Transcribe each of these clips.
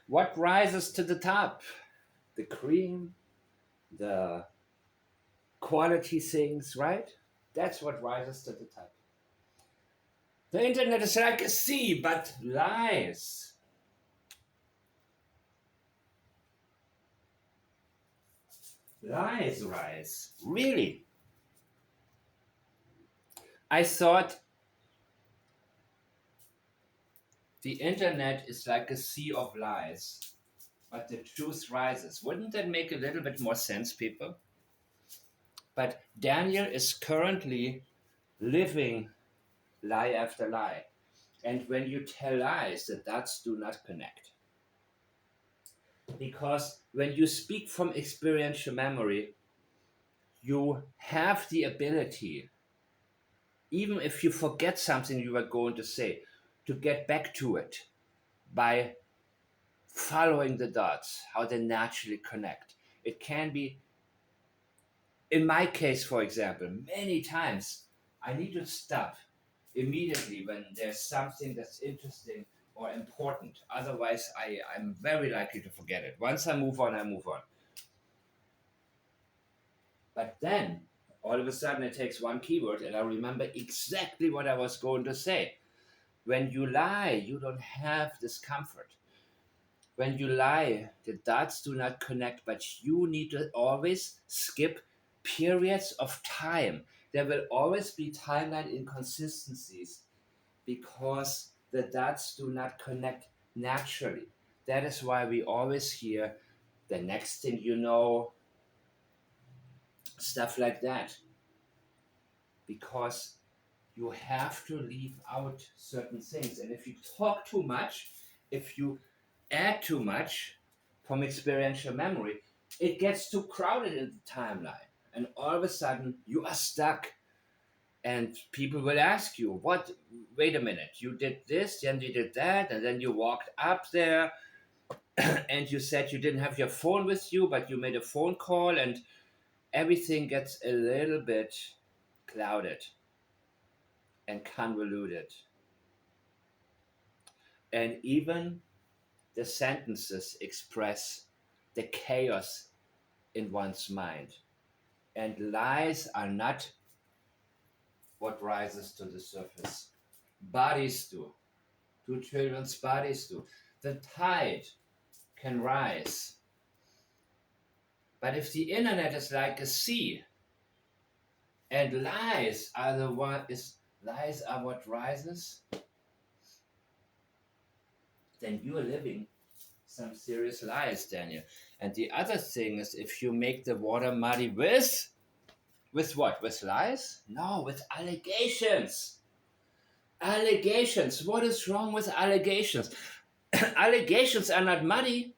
What rises to the top? The cream, the quality things, right? That's what rises to the top. The internet is like a sea, but lies. Lies rise. Really? I thought the internet is like a sea of lies, but the truth rises. Wouldn't that make a little bit more sense, people? But Daniel is currently living lie after lie. And when you tell lies, the dots do not connect. Because when you speak from experiential memory, you have the ability, even if you forget something you were going to say, to get back to it by following the dots, how they naturally connect. It can be, in my case, for example, many times I need to stop immediately when there's something that's interesting or important. Otherwise, I'm very likely to forget it. Once I move on, I move on. But then, all of a sudden, it takes one keyword and I remember exactly what I was going to say. When you lie, you don't have this comfort. When you lie, the dots do not connect, but you need to always skip periods of time. There will always be timeline inconsistencies because the dots do not connect naturally. That is why we always hear the next thing you know, stuff like that. Because you have to leave out certain things. And if you talk too much, if you add too much from experiential memory, it gets too crowded in the timeline. And all of a sudden, you are stuck. And people will ask you, what? Wait a minute, you did this, then you did that, and then you walked up there and you said you didn't have your phone with you, but you made a phone call, and everything gets a little bit clouded and convoluted. And even the sentences express the chaos in one's mind. And lies are not what rises to the surface. Bodies do. Two children's bodies do. The tide can rise. But if the internet is like a sea, and lies are what rises, then you are living some serious lies, Daniel. And the other thing is, if you make the water muddy with what? With lies? No, with allegations. Allegations. What is wrong with allegations? Allegations are not muddy.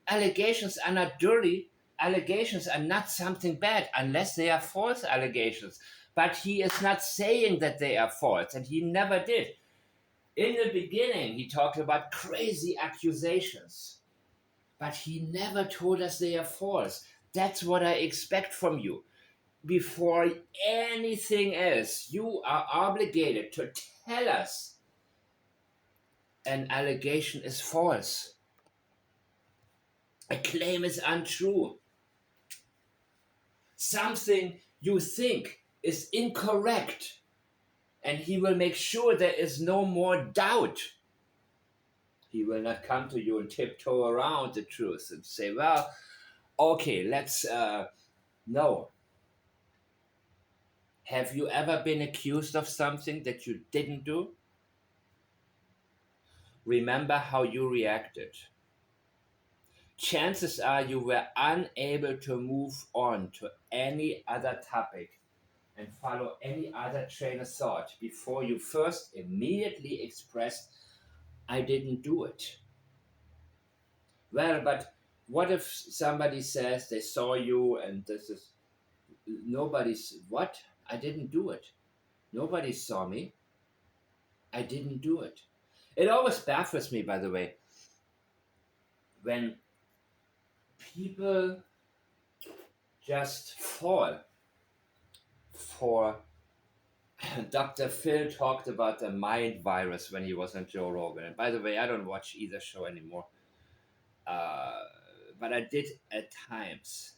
Allegations are not dirty. Allegations are not something bad unless they are false allegations. But he is not saying that they are false, and he never did. In the beginning, he talked about crazy accusations, but he never told us they are false. That's what I expect from you. Before anything else, you are obligated to tell us an allegation is false, a claim is untrue, something you think is incorrect, and he will make sure there is no more doubt. He will not come to you and tiptoe around the truth and say, well, okay, let's, no. Have you ever been accused of something that you didn't do? Remember how you reacted. Chances are you were unable to move on to any other topic and follow any other train of thought before you first immediately expressed, I didn't do it. Well, but what if somebody says they saw you and this is nobody's what? I didn't do it. Nobody saw me. I didn't do it. It always baffles me, by the way, when people just fall for Dr. Phil talked about the mind virus when he was on Joe Rogan. And by the way, I don't watch either show anymore. but I did at times.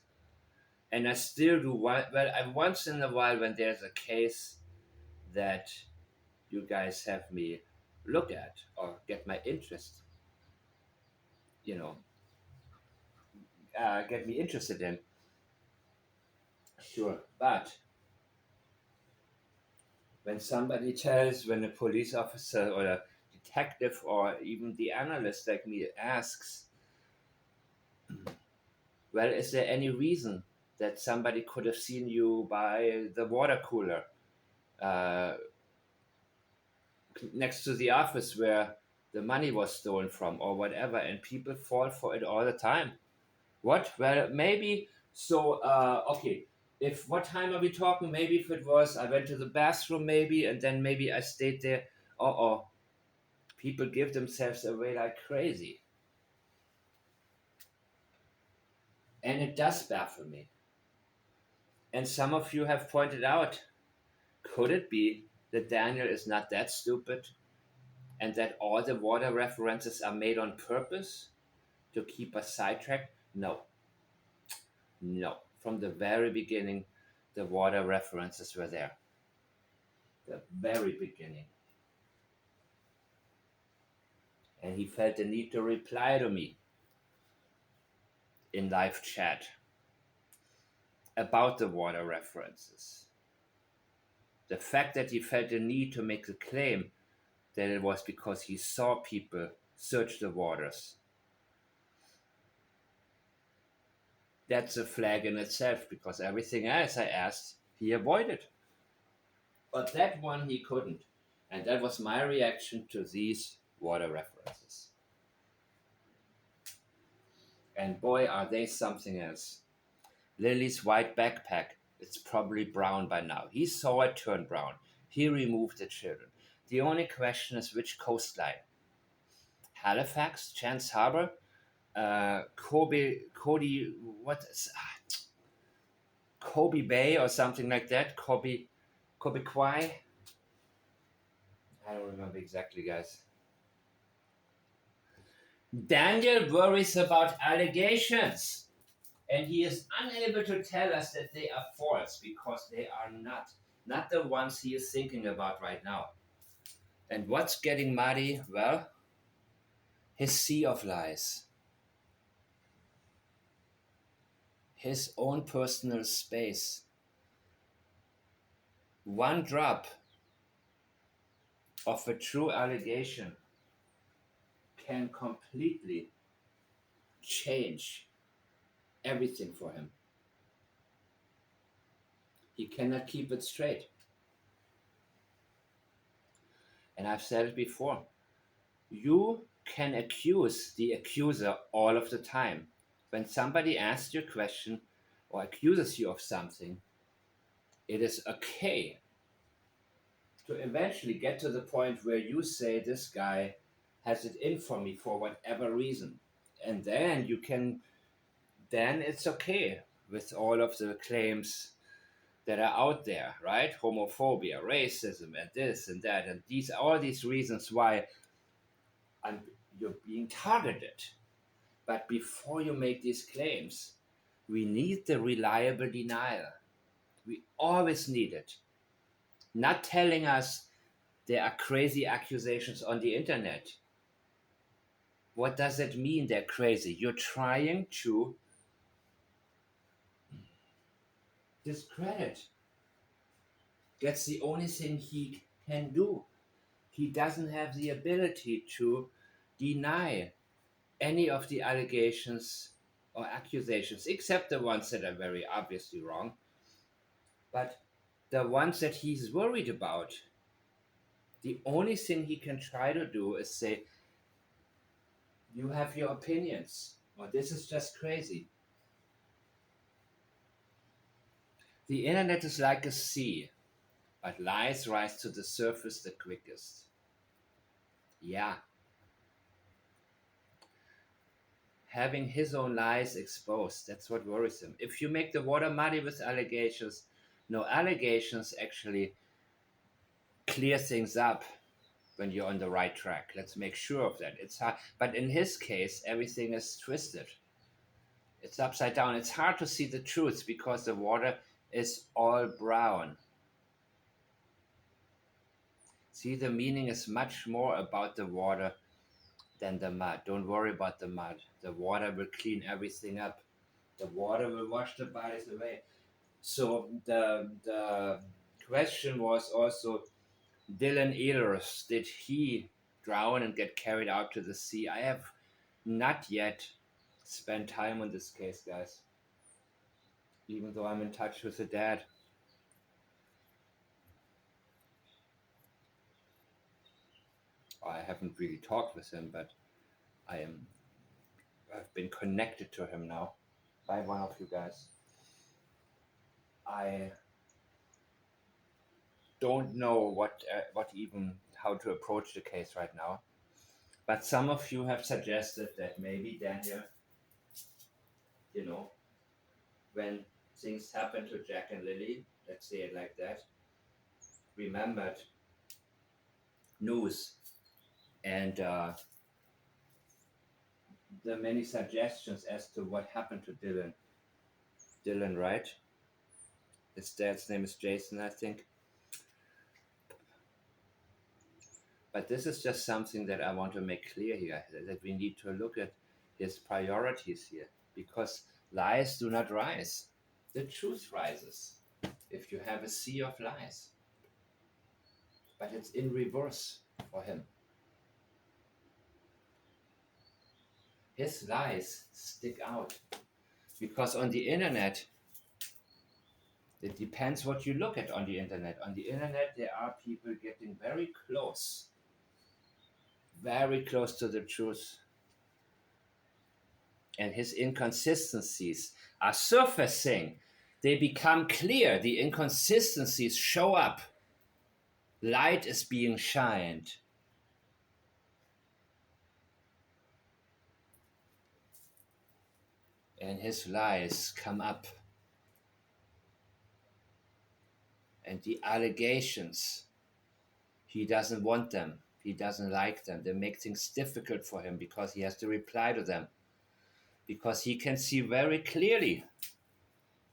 And I still do. Once in a while, when there's a case that you guys have me look at or get my interest, you know, get me interested in, sure. But when a police officer or a detective or even the analyst like me asks, well, is there any reason that somebody could have seen you by the water cooler uh, next to the office where the money was stolen from or whatever? And people fall for it all the time. What? Well, maybe. So, okay. If what time are we talking? Maybe if it was I went to the bathroom, maybe, and then maybe I stayed there. Oh, people give themselves away like crazy. And it does baffle me. And some of you have pointed out, could it be that Daniel is not that stupid and that all the water references are made on purpose to keep us sidetracked? No. No. From the very beginning, the water references were there. The very beginning. And he felt the need to reply to me in live chat about the water references. The fact that he felt the need to make the claim that it was because he saw people search the waters, that's a flag in itself, because everything else I asked, he avoided. But that one he couldn't. And that was my reaction to these water references. And boy, are they something else. Lily's white backpack, it's probably brown by now. He saw it turn brown. He removed the children. The only question is which coastline? Halifax, Chance Harbor, Kobe Bay or something like that. Kobe Kwai. I don't remember exactly, guys. Daniel worries about allegations, and he is unable to tell us that they are false because they are not the ones he is thinking about right now. And what's getting muddy? Well, his sea of lies, his own personal space. One drop of a true allegation can completely change everything for him. He cannot keep it straight. And I've said it before. You can accuse the accuser all of the time. When somebody asks you a question or accuses you of something, it is okay to eventually get to the point where you say, this guy has it in for me for whatever reason. And then it's okay with all of the claims that are out there, right? Homophobia, racism, and this and that, and all these reasons why you're being targeted. But before you make these claims, we need the reliable denial. We always need it. Not telling us there are crazy accusations on the internet. What does it mean they're crazy? You're trying to discredit. That's the only thing he can do. He doesn't have the ability to deny any of the allegations or accusations, except the ones that are very obviously wrong. But the ones that he's worried about, the only thing he can try to do is say, you have your opinions, or this is just crazy. The internet is like a sea, but lies rise to the surface the quickest. Yeah. Having his own lies exposed, that's what worries him. If you make the water muddy with allegations, no, allegations actually clear things up when you're on the right track. Let's make sure of that. It's hard, but in his case, everything is twisted. It's upside down. It's hard to see the truth because the water is all brown. See, the meaning is much more about the water than the mud. Don't worry about the mud. The water will clean everything up. The water will wash the bodies away. So the question was also, Dylan Ehlers, did he drown and get carried out to the sea? I have not yet spent time on this case, guys. Even though I'm in touch with the dad. I haven't really talked with him, but I've been connected to him now by one of you guys. I don't know what even how to approach the case right now, but some of you have suggested that maybe Daniel, you know, when things happen to Jack and Lily, let's say it like that, remembered news and the many suggestions as to what happened to Dylan. Dylan, right? His dad's name is Jason, I think. But this is just something that I want to make clear here, that we need to look at his priorities here, because lies do not rise. The truth rises if you have a sea of lies. But it's in reverse for him. His lies stick out because on the internet, it depends what you look at on the internet. On the internet, there are people getting very close to the truth. And his inconsistencies are surfacing. They become clear. The inconsistencies show up. Light is being shined. And his lies come up. And the allegations, he doesn't want them. He doesn't like them. They make things difficult for him because he has to reply to them. Because he can see very clearly,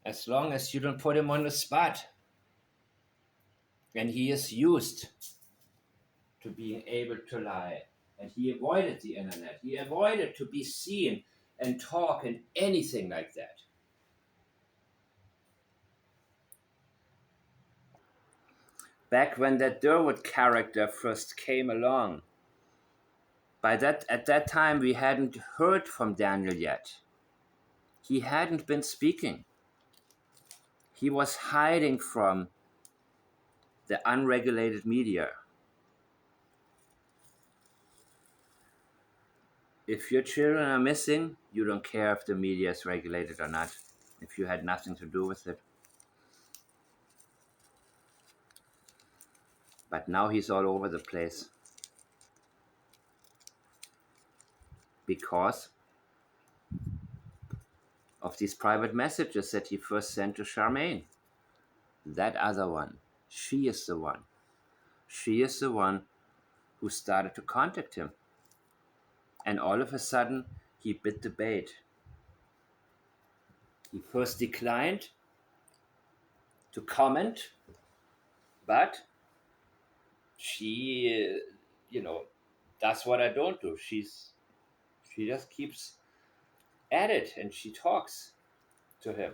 as long as you don't put him on the spot. And he is used to being able to lie. And he avoided the internet. He avoided to be seen and talk and anything like that. Back when that Durwood character first came along, at that time we hadn't heard from Daniel yet. He hadn't been speaking. He was hiding from the unregulated media. If your children are missing, you don't care if the media is regulated or not, if you had nothing to do with it. But now he's all over the place. Because of these private messages that he first sent to Charmaine. That other one. She is the one. She is the one who started to contact him. And all of a sudden, he bit the bait. He first declined to comment, but she, that's what I don't do. She just keeps at it and she talks to him.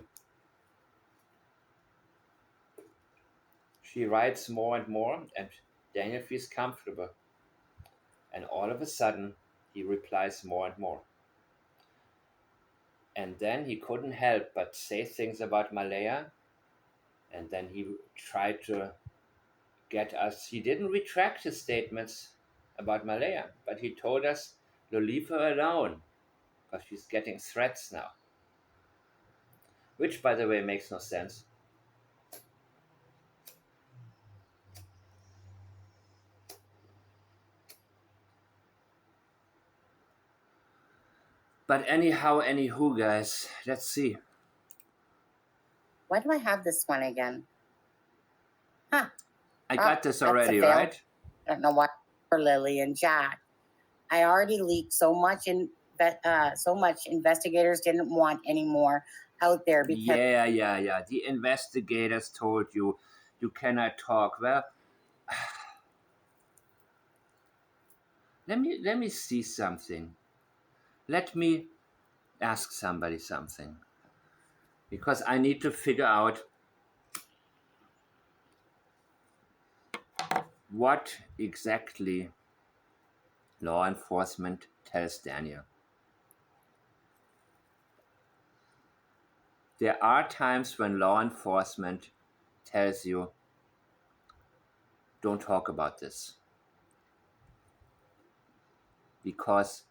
She writes more and more, and Daniel feels comfortable. And all of a sudden, he replies more and more. And then he couldn't help but say things about Malaya. And then he tried to get us. He didn't retract his statements about Malaya, but he told us to leave her alone because she's getting threats now. Which, by the way, makes no sense. But anyhow, anywho, guys, let's see. Why do I have this one again? Huh. I got this already, right? I don't know why for Lily and Jack. I already leaked so much in so much investigators didn't want anymore out there because Yeah. The investigators told you you cannot talk. Well, let me see something. Let me ask somebody something because I need to figure out what exactly law enforcement tells Daniel. There are times when law enforcement tells you, don't talk about this because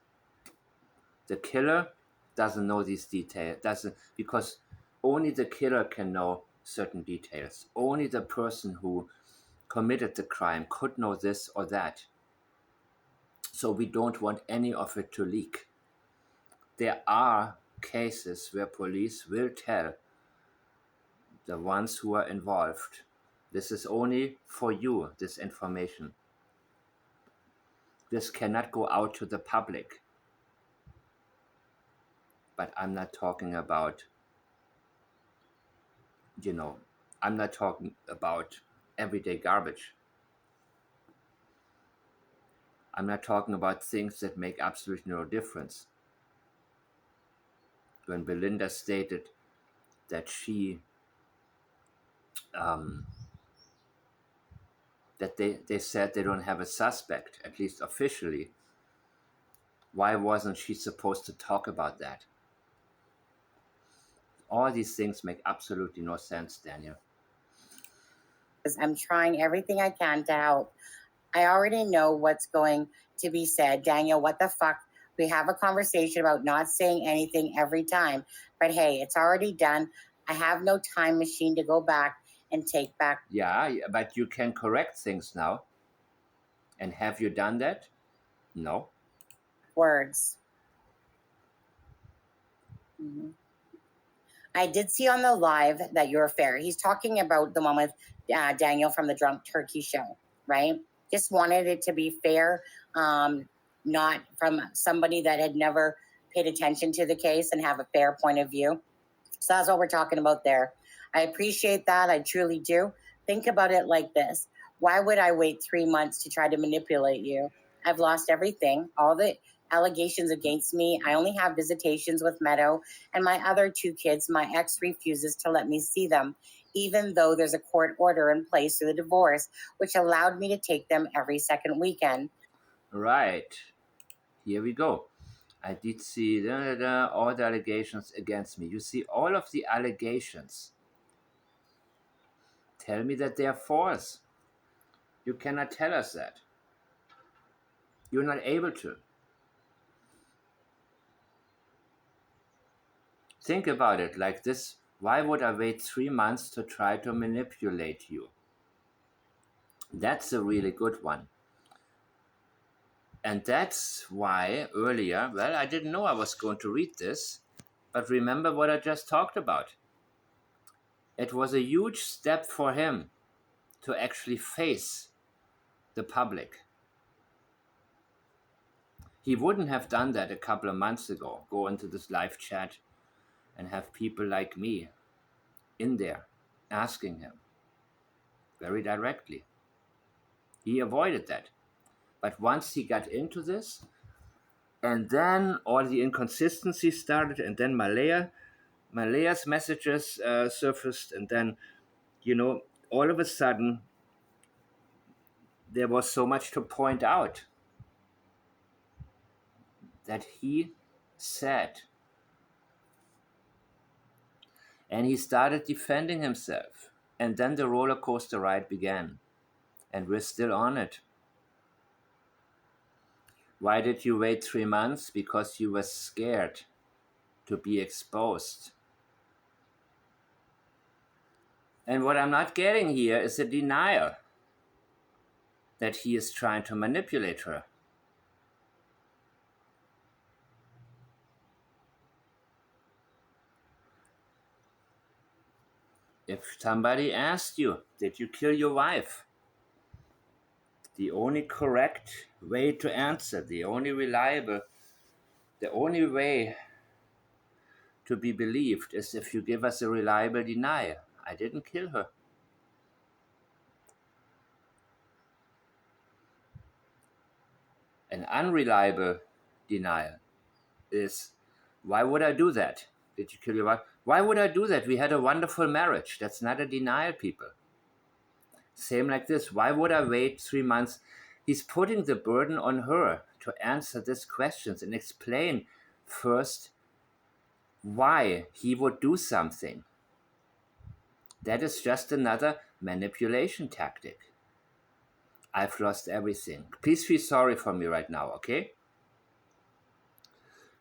the killer doesn't know these details, doesn't, because only the killer can know certain details. Only the person who committed the crime could know this or that. So we don't want any of it to leak. There are cases where police will tell the ones who are involved, this is only for you, this information. This cannot go out to the public. But I'm not talking about, you know, I'm not talking about everyday garbage. I'm not talking about things that make absolutely no difference. When Belinda stated that um, that they said they don't have a suspect, at least officially, why wasn't she supposed to talk about that? All these things make absolutely no sense, Daniel. I'm trying everything I can to help. I already know what's going to be said. Daniel, what the fuck? We have a conversation about not saying anything every time. But hey, it's already done. I have no time machine to go back and take back Yeah, but you can correct things now. And have you done that? No. words. Mhm. I did see on the live that you're fair. He's talking about the one with Daniel from the Drunk Turkey show, right? Just wanted it to be fair, not from somebody that had never paid attention to the case and have a fair point of view. So that's what we're talking about there. I appreciate that. I truly do. Think about it like this: why would I wait 3 months to try to manipulate you? I've lost everything, all the allegations against me. I only have visitations with Meadow and my other two kids. My ex refuses to let me see them, even though there's a court order in place for the divorce, which allowed me to take them every second weekend. Right. Here we go. I did see all the allegations against me. You see, all of the allegations tell me that they are false. You cannot tell us that. You're not able to. Think about it like this. Why would I wait 3 months to try to manipulate you? That's a really good one. And that's why earlier, well, I didn't know I was going to read this, but remember what I just talked about. It was a huge step for him to actually face the public. He wouldn't have done that a couple of months ago, go into this live chat and have people like me in there asking him very directly. He avoided that. But once he got into this, and then all the inconsistencies started, and then Malaya's messages surfaced, and then, all of a sudden, there was so much to point out that he said. And he started defending himself. And then the roller coaster ride began. And we're still on it. Why did you wait 3 months? Because you were scared to be exposed. And what I'm not getting here is a denial that he is trying to manipulate her. If somebody asked you, did you kill your wife? The only correct way to answer, the only reliable The only way to be believed is if you give us a reliable denial. I didn't kill her. An unreliable denial is, why would I do that? Did you kill your wife? Why would I do that? We had a wonderful marriage. That's not a denial, people. Same like this. Why would I wait 3 months? He's putting the burden on her to answer these questions and explain first why he would do something. That is just another manipulation tactic. I've lost everything. Please feel sorry for me right now, okay?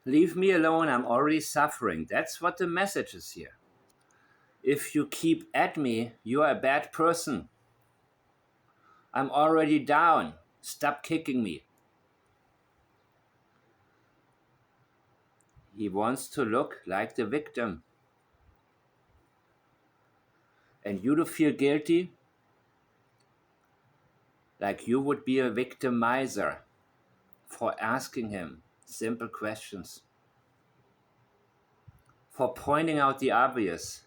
Leave me alone, I'm already suffering. That's what the message is here. If you keep at me, you are a bad person. I'm already down. Stop kicking me. He wants to look like the victim. And you to feel guilty like you would be a victimizer for asking him simple questions, for pointing out the obvious.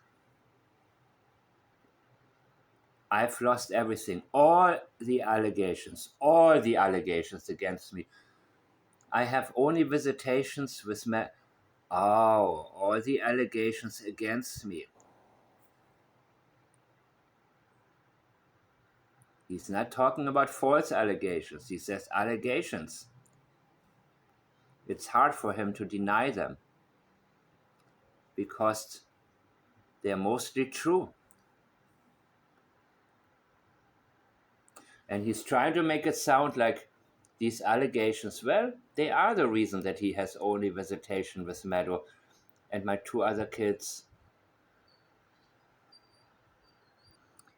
I've lost everything. All the allegations against me. I have only visitations with Oh, all the allegations against me. He's not talking about false allegations. He says allegations. It's hard for him to deny them because they're mostly true. And he's trying to make it sound like these allegations, well, they are the reason that he has only visitation with Meadow and my two other kids.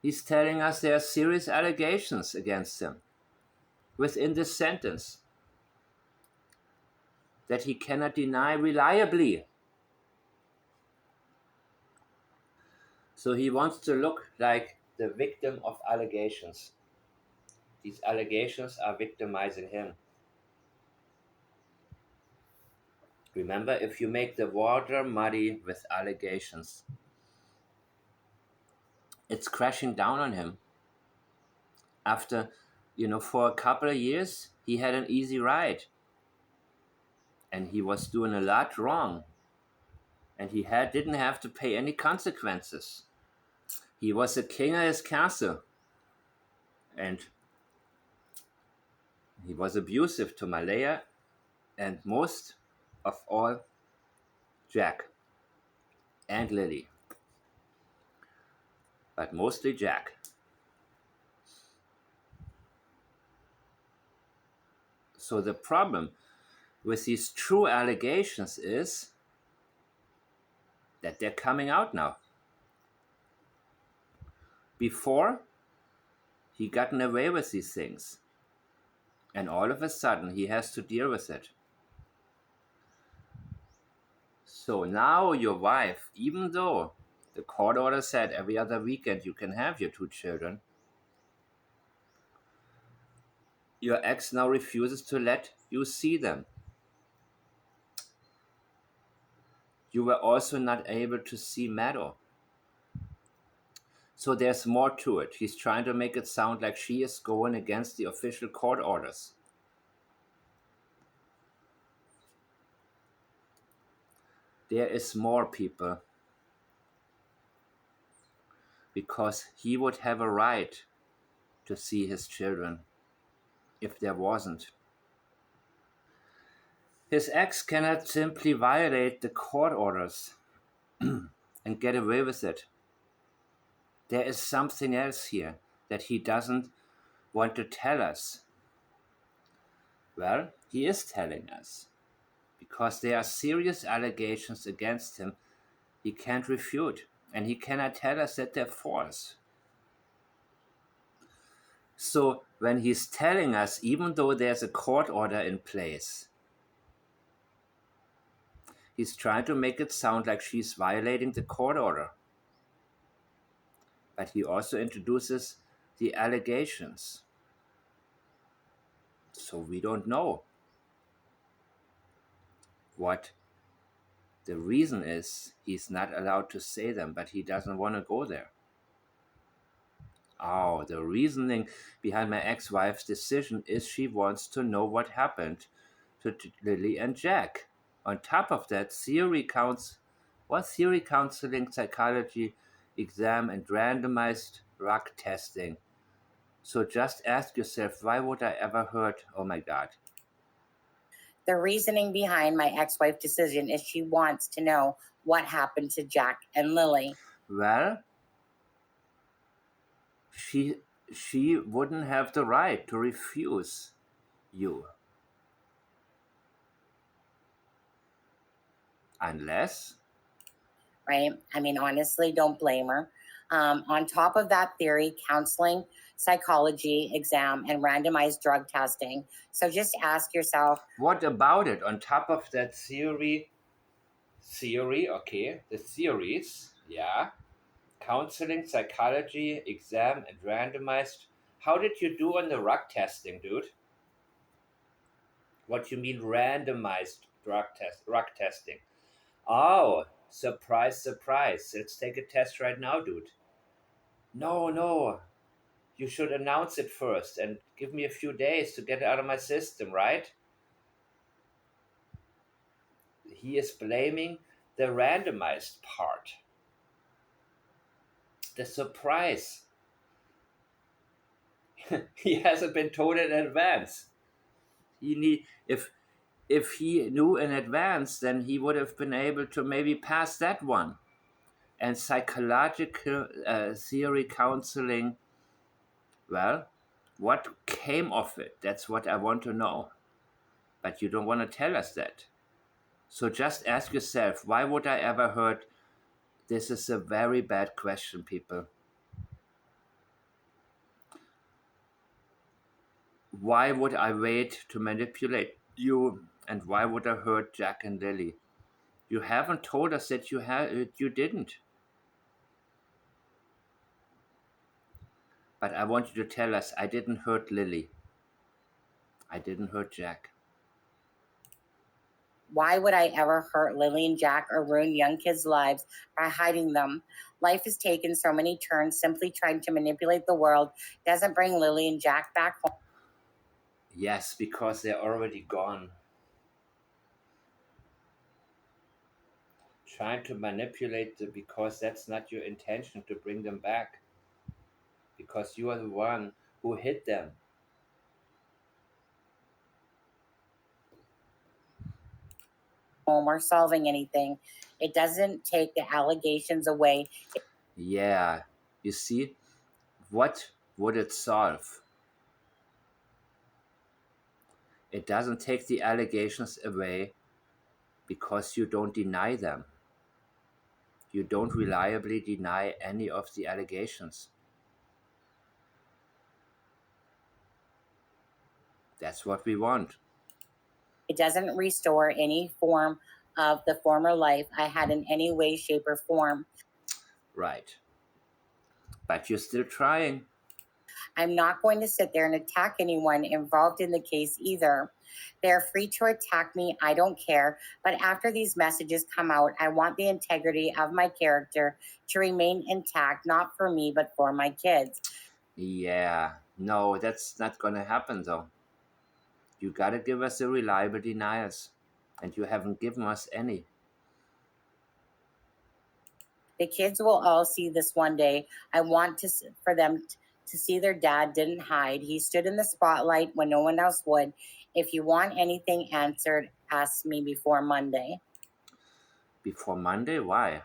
He's telling us there are serious allegations against him within this sentence that he cannot deny reliably. So he wants to look like the victim of allegations. These allegations are victimizing him. Remember, if you make the water muddy with allegations, it's crashing down on him. After, for a couple of years, he had an easy ride. And he was doing a lot wrong. And he didn't have to pay any consequences. He was the king of his castle. And he was abusive to Malaya and most of all, Jack and Lily. But mostly Jack. So the problem with these true allegations is that they're coming out now. Before, he gotten away with these things. And all of a sudden, he has to deal with it. So now your wife, even though the court order said every other weekend you can have your two children, your ex now refuses to let you see them. You were also not able to see Meadow. So there's more to it. He's trying to make it sound like she is going against the official court orders. There is more, people. Because he would have a right to see his children if there wasn't. His ex cannot simply violate the court orders and get away with it. There is something else here that he doesn't want to tell us. Well, he is telling us. Because there are serious allegations against him he can't refute. And he cannot tell us that they're false. So when he's telling us, even though there's a court order in place, he's trying to make it sound like she's violating the court order. But he also introduces the allegations. So we don't know What the reason is, he's not allowed to say them, but he doesn't want to go there. Oh, the reasoning behind my ex wife's decision is she wants to know what happened to Lily and Jack. On top of that, theory counseling, psychology exam, and randomized drug testing. So just ask yourself, why would I ever hurt? Oh my God. The reasoning behind my ex wife decision is she wants to know what happened to Jack and Lily. Well, she she wouldn't have the right to refuse you unless. Right? I mean, honestly, don't blame her. On top of that theory, counseling, psychology exam, and randomized drug testing. So just ask yourself, What about it? On top of that theory, okay, the theories, yeah, counseling, psychology, exam, and randomized. How did you do on the rug testing, dude? What you mean randomized rug testing? Oh, surprise, surprise. Let's take a test right now, dude. No, no. You should announce it first and give me a few days to get it out of my system, right? He is blaming the randomized part. The surprise. He hasn't been told in advance. He need if he knew in advance, then he would have been able to maybe pass that one. And psychological theory counseling, well, what came of it? That's what I want to know. But you don't want to tell us that. So just ask yourself, why would I ever hurt? This is a very bad question, people. Why would I wait to manipulate you? And why would I hurt Jack and Lily? You haven't told us that you didn't. But I want you to tell us I didn't hurt Lily. I didn't hurt Jack. why would I ever hurt Lily and Jack or ruin young kids' lives by hiding them? Life has taken so many turns. Simply trying to manipulate the world doesn't bring Lily and Jack back home. Yes, because they're already gone. Trying to manipulate them because that's not your intention to bring them back. Because you are the one who hit them. Or solving anything. It doesn't take the allegations away. Yeah, you see, what would it solve? It doesn't take the allegations away because you don't deny them. You don't reliably deny any of the allegations. That's what we want. It doesn't restore any form of the former life I had in any way, shape, or form. Right. But you're still trying. I'm not going to sit there and attack anyone involved in the case either. They're free to attack me. I don't care. But after these messages come out, I want the integrity of my character to remain intact, not for me, but for my kids. Yeah. No, that's not gonna happen though. You gotta give us the reliable denials. And you haven't given us any. The kids will all see this one day. I want for them to see their dad didn't hide. He stood in the spotlight when no one else would. If you want anything answered, ask me before Monday. Before Monday? Why?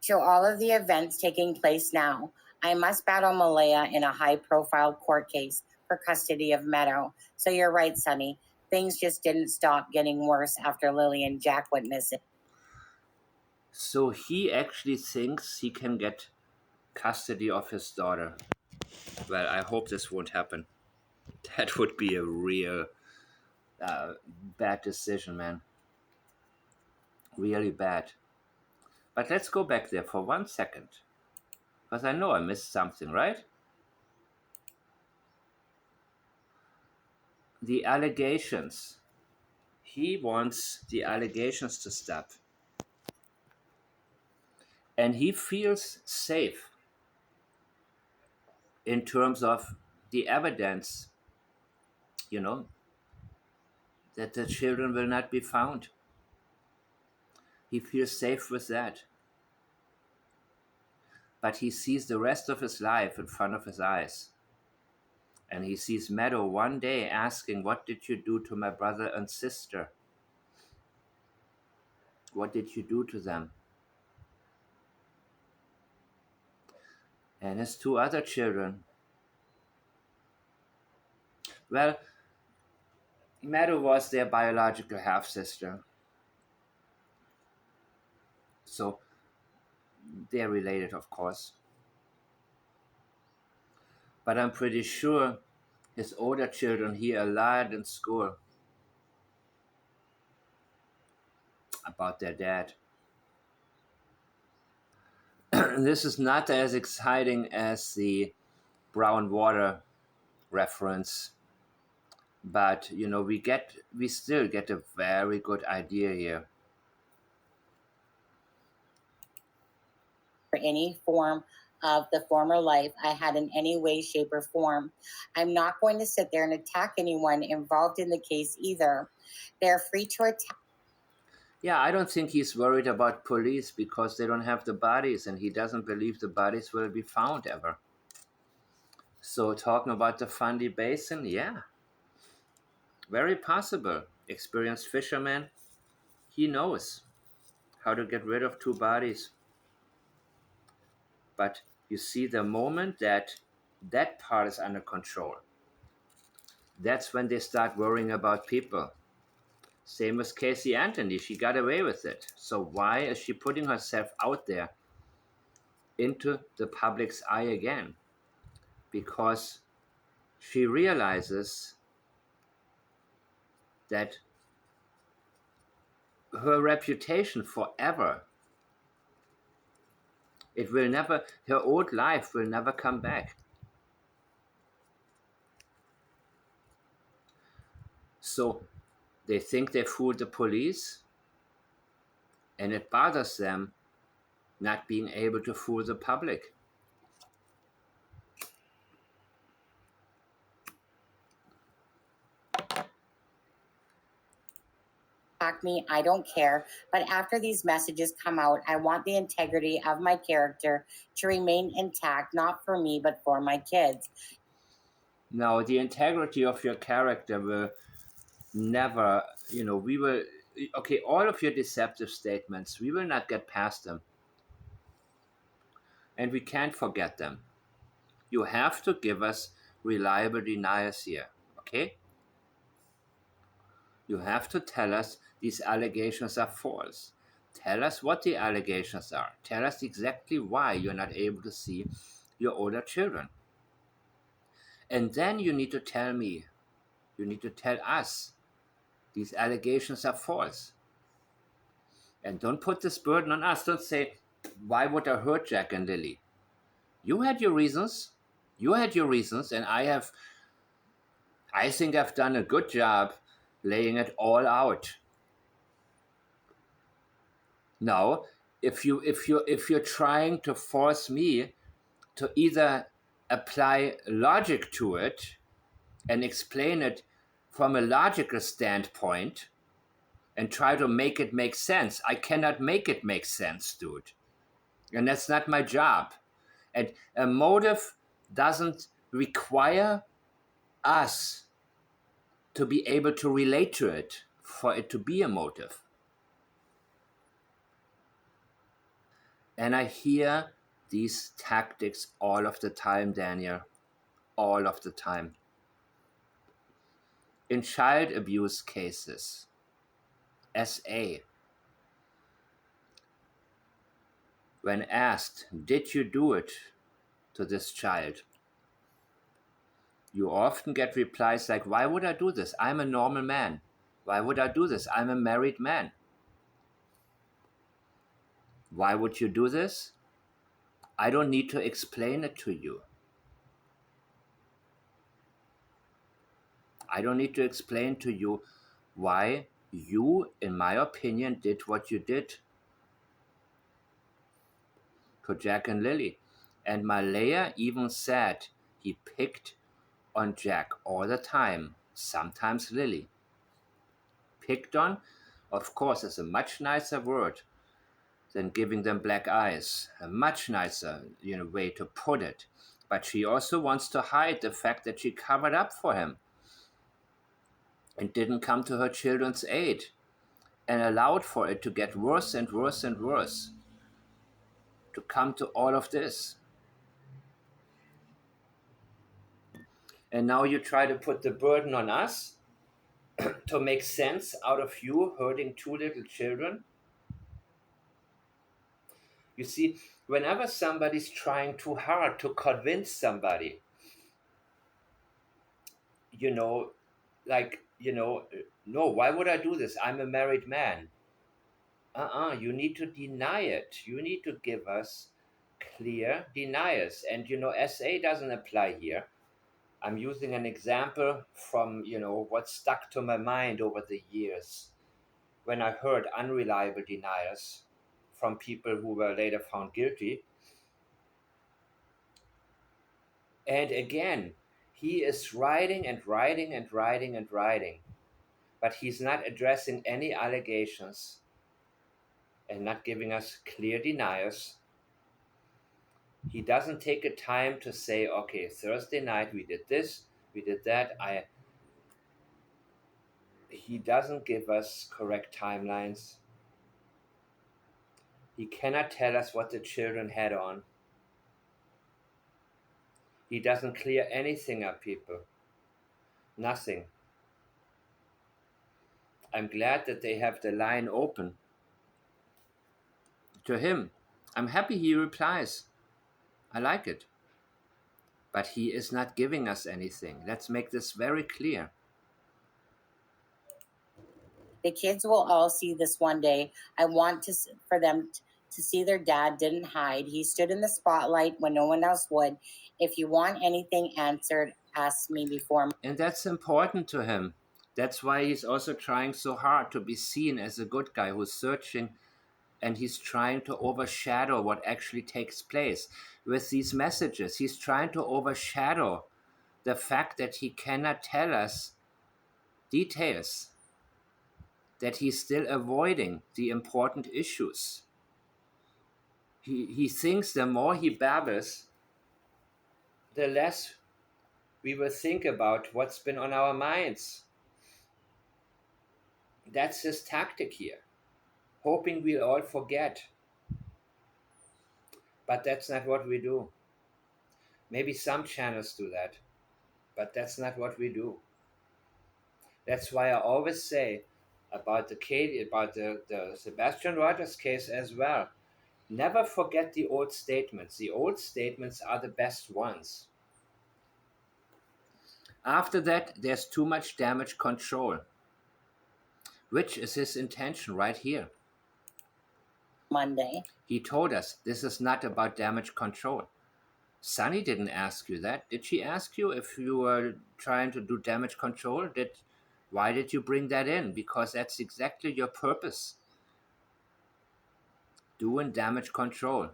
To all of the events taking place now, I must battle Malaya in a high profile court case for custody of Meadow. So you're right, Sonny. Things just didn't stop getting worse after Lily and Jack went missing. So he actually thinks he can get custody of his daughter. Well, I hope this won't happen. That would be a real bad decision, man. Really bad. But let's go back there for 1 second. Because I know I missed something, right? the allegations. He wants the allegations to stop. And he feels safe in terms of the evidence, you know, that the children will not be found. He feels safe with that. But he sees the rest of his life in front of his eyes. And he sees Meadow one day asking, "What did you do to my brother and sister? What did you do to them?" And his two other children. Well, Meadow was their biological half sister. So they're related, of course. But I'm pretty sure his older children hear a lot in school about their dad. This is not as exciting as the brown water reference, but we still get a very good idea here. For any form of the former life I had in any way, shape, or form. I'm not going to sit there and attack anyone involved in the case either. They're free to attack. Yeah, I don't think he's worried about police because they don't have the bodies and he doesn't believe the bodies will be found ever. So, talking about the Fundy Basin, yeah, very possible. Experienced fisherman, he knows how to get rid of two bodies. But you see, the moment that that part is under control, that's when they start worrying about people. Same with Casey Anthony. She got away with it. So why is she putting herself out there into the public's eye again? Because she realizes that her reputation forever, it will never, her old life will never come back. So they think they fooled the police, and it bothers them not being able to fool the public. Me, I don't care. But after these messages come out, I want the integrity of my character to remain intact, not for me, but for my kids. Now, the integrity of your character will never, we will, okay, all of your deceptive statements, we will not get past them. And we can't forget them. You have to give us reliable denials here, okay? You have to tell us these allegations are false. Tell us what the allegations are. Tell us exactly why you're not able to see your older children. And then you need to tell me, you need to tell us these allegations are false. And don't put this burden on us. Don't say, "Why would I hurt Jack and Lily?" You had your reasons. You had your reasons, and I think I've done a good job laying it all out. Now, if you're trying to force me to either apply logic to it and explain it from a logical standpoint and try to make it make sense, I cannot make it make sense, dude. And that's not my job. And a motive doesn't require us to be able to relate to it for it to be a motive. And I hear these tactics all of the time, Daniel. All of the time. In child abuse cases, SA, when asked, "Did you do it to this child?" you often get replies like, "Why would I do this? I'm a normal man. Why would I do this? I'm a married man." Why would you do this? I don't need to explain it to you. I don't need to explain to you why you, in my opinion, did what you did to Jack and Lily. And Malaya even said he picked on Jack all the time, sometimes Lily. Picked on, of course, is a much nicer word than giving them black eyes. A much nicer, way to put it. But she also wants to hide the fact that she covered up for him and didn't come to her children's aid and allowed for it to get worse and worse and worse, to come to all of this. And now you try to put the burden on us to make sense out of you hurting two little children. You see, whenever somebody's trying too hard to convince somebody, you know, like, no, why would I do this? I'm a married man. You need to deny it. You need to give us clear deniers. And, SA doesn't apply here. I'm using an example from, what stuck to my mind over the years when I heard unreliable deniers from people who were later found guilty. And again, he is writing and writing and writing and writing, but he's not addressing any allegations and not giving us clear deniers. He doesn't take a time to say, okay, Thursday night we did this, we did that. He doesn't give us correct timelines. He cannot tell us what the children had on. He doesn't clear anything up, people. Nothing. I'm glad that they have the line open to him. I'm happy he replies. I like it. But he is not giving us anything. Let's make this very clear. The kids will all see this one day. I want for them to see their dad didn't hide. He stood in the spotlight when no one else would. If you want anything answered, ask me before. And that's important to him. That's why he's also trying so hard to be seen as a good guy who's searching, and he's trying to overshadow what actually takes place with these messages. He's trying to overshadow the fact that he cannot tell us details, that he's still avoiding the important issues. He thinks the more he babbles, the less we will think about what's been on our minds. That's his tactic here, hoping we'll all forget. But that's not what we do. Maybe some channels do that, but that's not what we do. That's why I always say about the Sebastian Rogers case as well. Never forget the old statements. The old statements are the best ones. After that, there's too much damage control, which is his intention right here. Monday. He told us this is not about damage control. Sunny didn't ask you that. Did she ask you if you were trying to do damage control? Why did you bring that in? Because that's exactly your purpose. Doing damage control.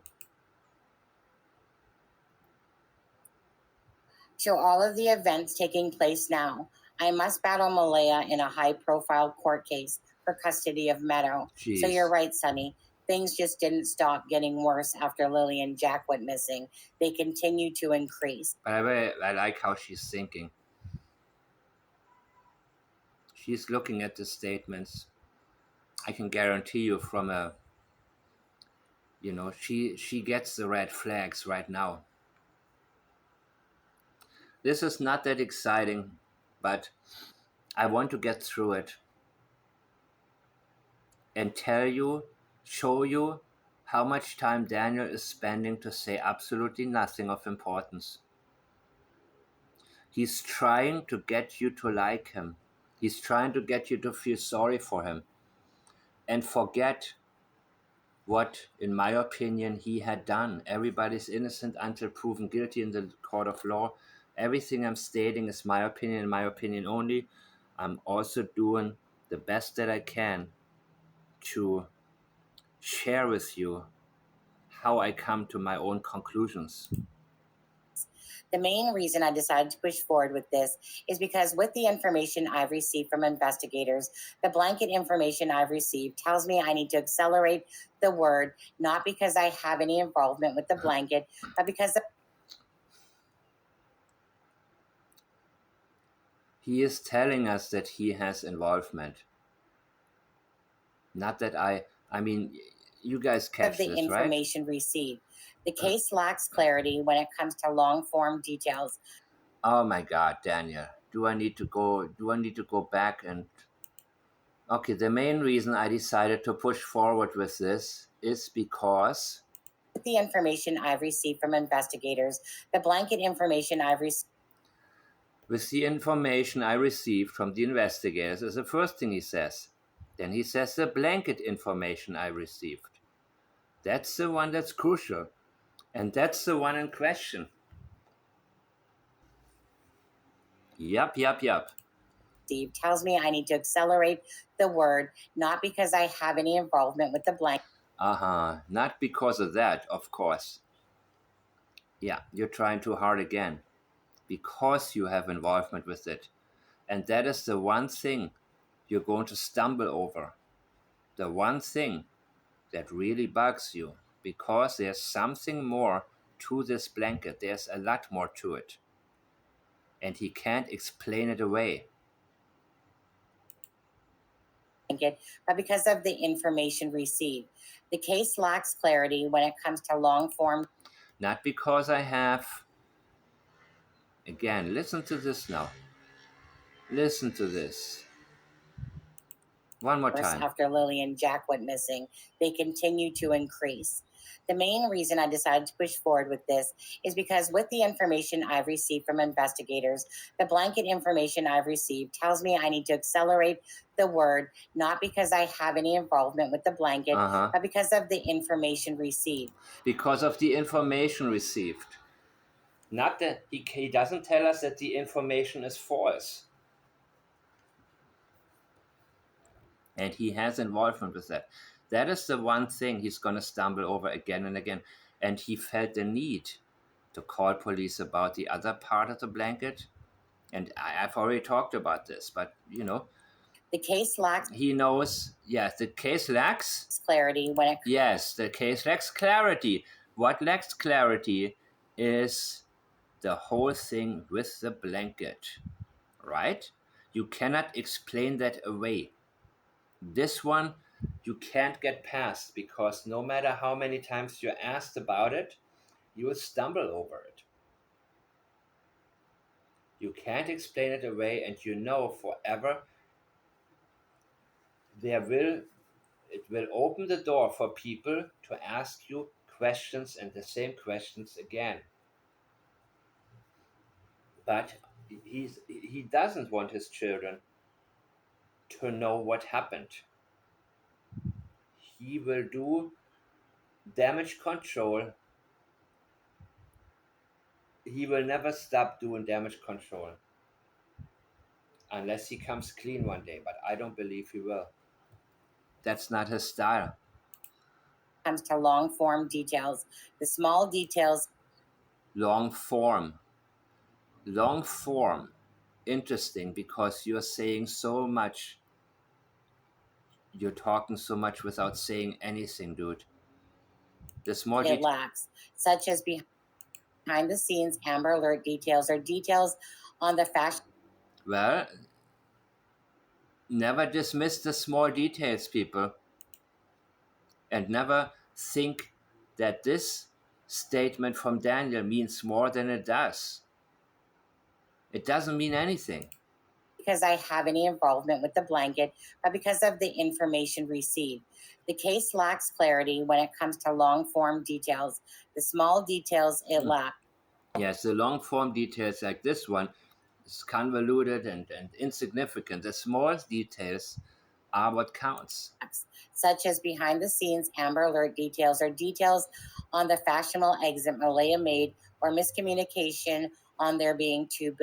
To all of the events taking place now, I must battle Malaya in a high-profile court case for custody of Meadow. Jeez. So you're right, Sonny. Things just didn't stop getting worse after Lily and Jack went missing. They continue to increase. But I like how she's thinking. She's looking at the statements. I can guarantee you from she gets the red flags right now. This is not that exciting, but I want to get through it and show you how much time Daniel is spending to say absolutely nothing of importance. He's trying to get you to like him. He's trying to get you to feel sorry for him and forget what, in my opinion, he had done. Everybody's innocent until proven guilty in the court of law. Everything I'm stating is my opinion and my opinion only. I'm also doing the best that I can to share with you how I come to my own conclusions. The main reason I decided to push forward with this is because, with the information I've received from investigators, the blanket information I've received tells me I need to accelerate the word, not because I have any involvement with the blanket, but because He is telling us that he has involvement. Not that I mean, you guys of catch the this, right? information received. The case lacks clarity when it comes to long form details. Oh my God, Daniel. Do I need to go back and okay, the main reason I decided to push forward with this is because With the information I've received from investigators, the blanket information I've received with the information I received from the investigators is the first thing he says. Then he says the blanket information I received. That's the one that's crucial. And that's the one in question. Yup, yup, yup. tells me I need to accelerate the word, not because I have any involvement with the blanket. Uh-huh. Not because of that, of course. Yeah, you're trying too hard again. Because you have involvement with it. And that is the one thing you're going to stumble over. The one thing that really bugs you. Because there's something more to this blanket. There's a lot more to it. And he can't explain it away. But because of the information received. The case lacks clarity when it comes to long form Not because I have. Again, listen to this now. Listen to this. One more time. after Lily and Jack went missing. They continue to increase. The main reason I decided to push forward with this is because, with the information I've received from investigators, the blanket information I've received tells me I need to accelerate the word, not because I have any involvement with the blanket, Uh-huh. but because of the information received. Because of the information received. Not that he doesn't tell us that the information is false. And he has involvement with that. That is the one thing he's going to stumble over again and again. And he felt the need to call police about the other part of the blanket. And I've already talked about this, but The case lacks he knows, yes, the case lacks, clarity when it yes, the case lacks clarity. What lacks clarity is the whole thing with the blanket, right? You cannot explain that away. This one you can't get past because no matter how many times you're asked about it, you will stumble over it. You can't explain it away, and forever it will open the door for people to ask you questions and the same questions again. But he doesn't want his children to know what happened. He will do damage control. He will never stop doing damage control unless he comes clean one day, but I don't believe he will. That's not his style. comes to long form details, the small details Long form. Long form. Interesting because you're saying so much. You're talking so much without saying anything, dude. The small it lacks, such as behind the scenes Amber Alert details or details on the fashion well, never dismiss the small details, people, and never think that this statement from Daniel means more than it does. It doesn't mean anything. because I have any involvement with the blanket, but because of the information received. The case lacks clarity when it comes to long form details. The small details it lacks. Yes, the long form details like this one is convoluted and insignificant. The small details are what counts. Such as behind the scenes Amber Alert details or details on the fashionable exit Malaya made or miscommunication on there being two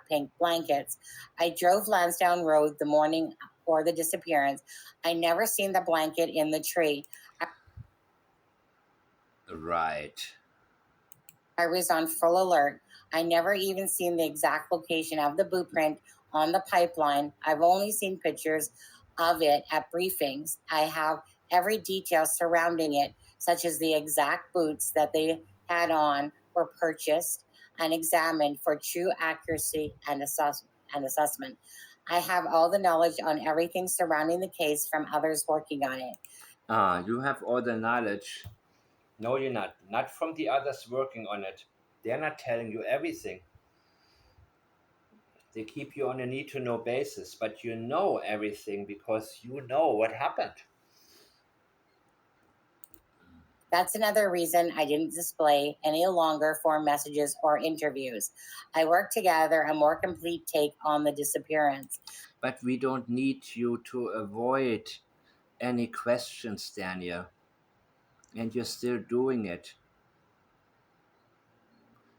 pink blankets. I drove Lansdowne Road the morning for the disappearance. I never seen the blanket in the tree. Right. I was on full alert. I never even seen the exact location of the boot print on the pipeline. I've only seen pictures of it at briefings. I have every detail surrounding it, such as the exact boots that they had on were purchased and examined for true accuracy and assessment. I have all the knowledge on everything surrounding the case from others working on it. You have all the knowledge. No, you're not. Not from the others working on it. They're not telling you everything. They keep you on a need to know basis, but you know everything because you know what happened. That's another reason I didn't display any longer form messages or interviews. I worked to gather a more complete take on the disappearance. But we don't need you to avoid any questions, Daniel. And you're still doing it.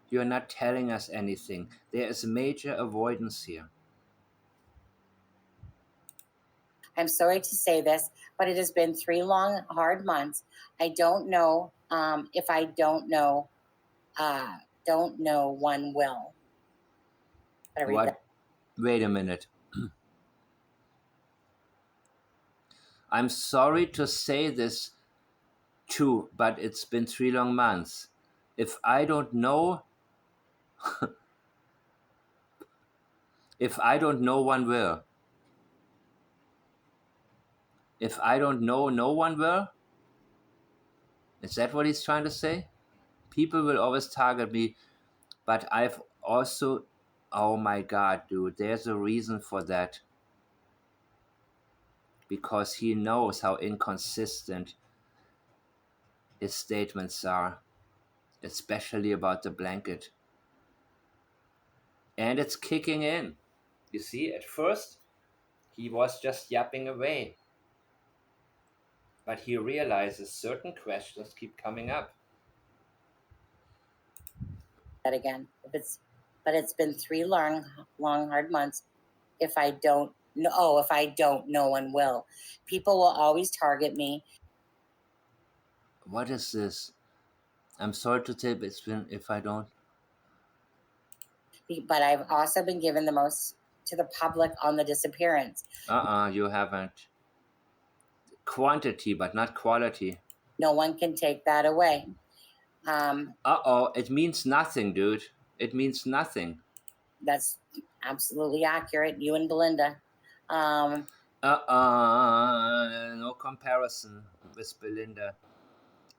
You're not telling us anything. There is major avoidance here. I'm sorry to say this, but it has been 3 long, hard months. I don't know if I don't know one will. But I read that What? Wait a minute. I'm sorry to say this too, but it's been 3 long months. If I don't know, if I don't know, one will. If I don't know, no one will? Is that what he's trying to say? People will always target me, but I've also. Oh my god, dude, there's a reason for that. Because he knows how inconsistent his statements are, especially about the blanket. And it's kicking in. You see, at first, he was just yapping away, but he realizes certain questions keep coming up. again. But it's been 3 long, hard months. If I don't, no one will. People will always target me. What is this? I'm sorry to say, but it's been, if I don't. But I've also been given the most to the public on the disappearance. You haven't. Quantity, but not quality. No one can take that away. It means nothing, dude. It means nothing. That's absolutely accurate. You and Belinda. Um, No comparison with Belinda.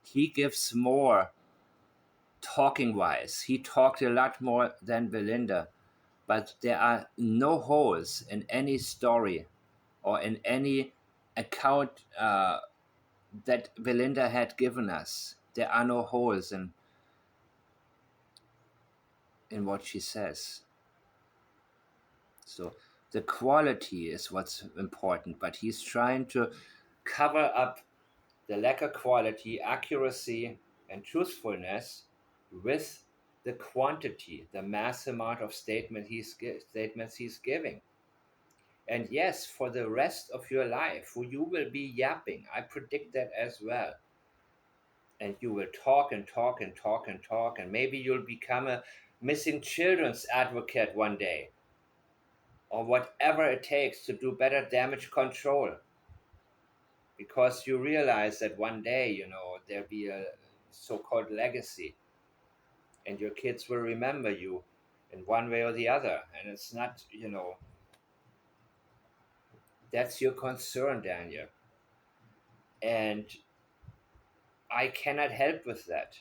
He gives more talking wise. He talked a lot more than Belinda, but there are no holes in any story or in any account that Belinda had given us. There are no holes in what she says. So the quality is what's important, but he's trying to cover up the lack of quality, accuracy, and truthfulness with the quantity, the mass amount of statements he's giving. And yes, for the rest of your life, you will be yapping. I predict that as well. And you will talk and talk and talk and talk, and maybe you'll become a missing children's advocate one day, or whatever it takes to do better damage control. Because you realize that one day, there'll be a so called legacy, and your kids will remember you in one way or the other. And it's not, that's your concern, Daniel. And I cannot help with that.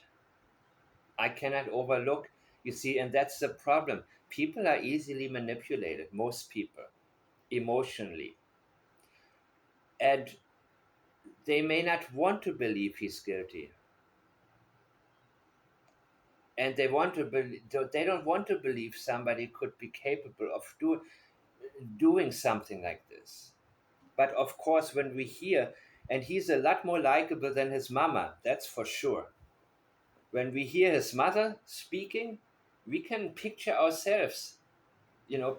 I cannot overlook, you see, and that's the problem. People are easily manipulated, most people, emotionally. And they may not want to believe he's guilty. And they don't want to believe somebody could be capable of doing something like this. But of course, when we hear, and he's a lot more likable than his mama, that's for sure. When we hear his mother speaking, We can picture ourselves.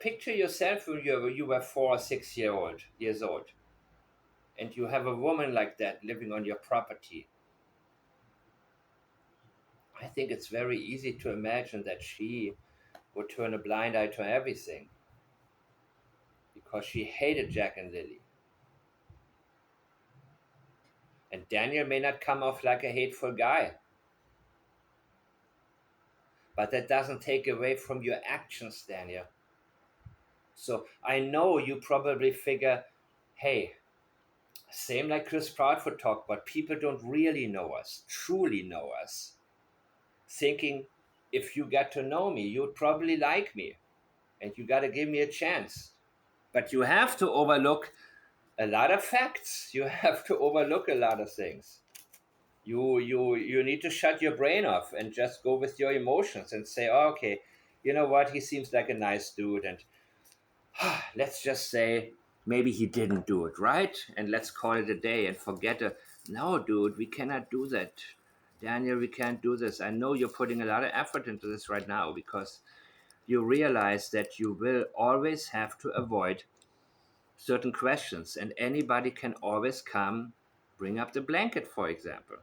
Picture yourself when you were 4 or 6 years old, and you have a woman like that living on your property. I think it's very easy to imagine that she would turn a blind eye to everything because she hated Jack and Lily. And Daniel may not come off like a hateful guy, but that doesn't take away from your actions, Daniel. So I know you probably figure, hey, same like Chris Proudfoot talked about, people don't really know us, truly know us. Thinking, if you got to know me, you'd probably like me, and you got to give me a chance. But you have to overlook a lot of facts. You have to overlook a lot of things. You need to shut your brain off and just go with your emotions and say, oh, okay, you know what? He seems like a nice dude, and let's just say maybe he didn't do it right, and let's call it a day and forget it. No, dude, we cannot do that. Daniel, we can't do this. I know you're putting a lot of effort into this right now because you realize that you will always have to avoid certain questions, and anybody can always come, bring up the blanket, for example.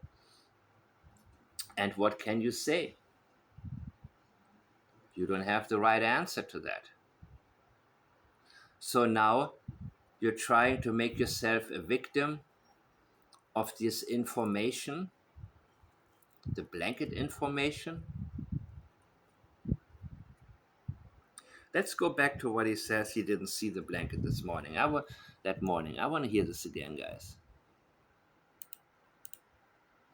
And what can you say? You don't have the right answer to that. So now you're trying to make yourself a victim of this information, the blanket information. Let's go back to what he says he didn't see the blanket this morning. That morning. I want to hear this again, guys.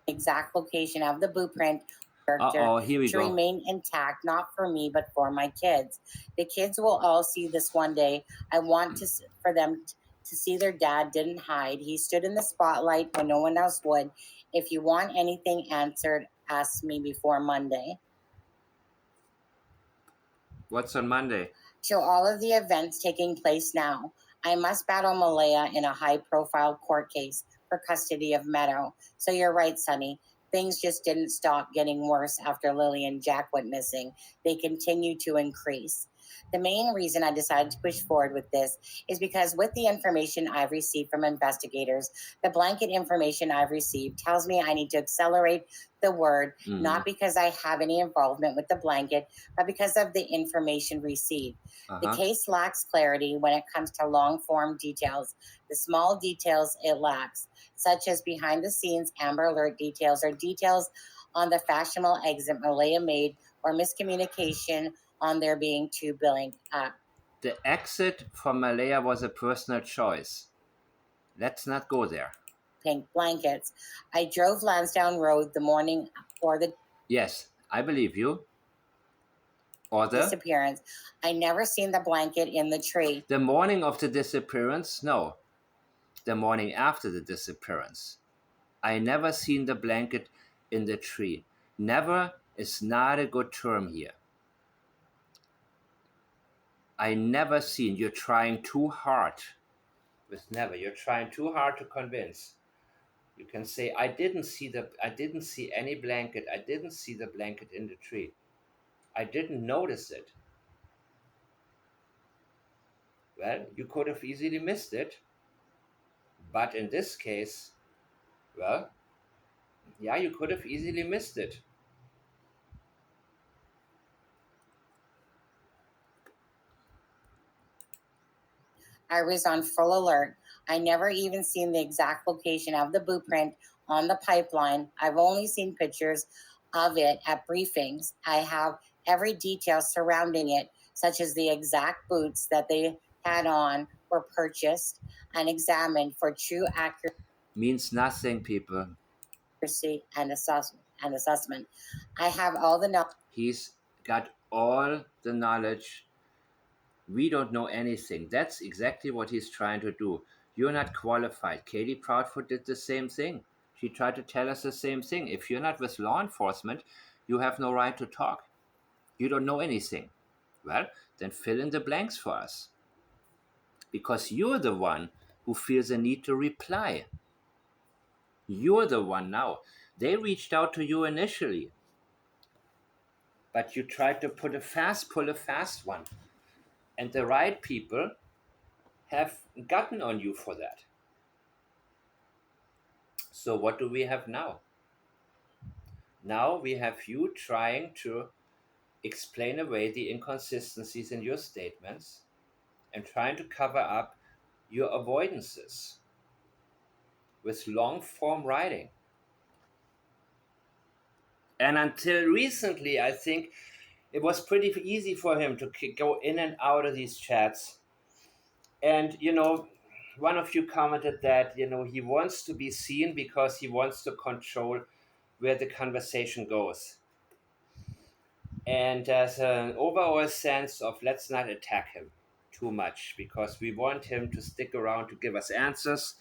Exact location of the blueprint Uh character oh, here we to go. remain intact, not for me, but for my kids. The kids will all see this one day. I want for them to see their dad didn't hide. He stood in the spotlight when no one else would. If you want anything answered, ask me before Monday. What's on Monday? To all of the events taking place now. I must battle Malaya in a high profile court case for custody of Meadow. So you're right, Sonny. Things just didn't stop getting worse after Lily and Jack went missing. They continue to increase. The main reason I decided to push forward with this is because, with the information I've received from investigators, the blanket information I've received tells me I need to accelerate the word, Mm-hmm. not because I have any involvement with the blanket, but because of the information received. Uh The huh. case lacks clarity when it comes to long form details. The small details it lacks, such as behind the scenes Amber Alert details or details on the fashionable exit Malaya made, or miscommunication on there being two billing The exit from Malaya was a personal choice. Let's not go there. pink blankets. I drove Lansdowne Road the morning or the Yes, I believe you. Or disappearance. I never seen the blanket in the tree. the morning of the disappearance? No, the morning after the disappearance. I never seen the blanket in the tree. Never is not a good term here. I never seen. You're trying too hard with never. You're trying too hard to convince. You can say I didn't see any blanket. I didn't see the blanket in the tree. I didn't notice it. Well, you could have easily missed it. But in this case, well, yeah, you could have easily missed it. I was on full alert. I never even seen the exact location of the blueprint on the pipeline. I've only seen pictures of it at briefings. I have every detail surrounding it, such as the exact boots that they had on were purchased and examined for true Means nothing, people. accuracy and assessment. I have all the knowledge. He's got all the knowledge. We don't know anything. That's exactly what he's trying to do. You're not qualified. Katie Proudfoot did the same thing. She tried to tell us the same thing. If you're not with law enforcement, you have no right to talk. You don't know anything. Well, then fill in the blanks for us. Because you're the one who feels a need to reply. You're the one now. They reached out to you initially, but you tried to pull a fast one. And the right people have gotten on you for that. So what do we have now? Now we have you trying to explain away the inconsistencies in your statements and trying to cover up your avoidances with long form writing. And until recently, I think it was pretty easy for him to go in and out of these chats. And, one of you commented that, he wants to be seen because he wants to control where the conversation goes. And there's an overall sense of let's not attack him too much because we want him to stick around to give us answers,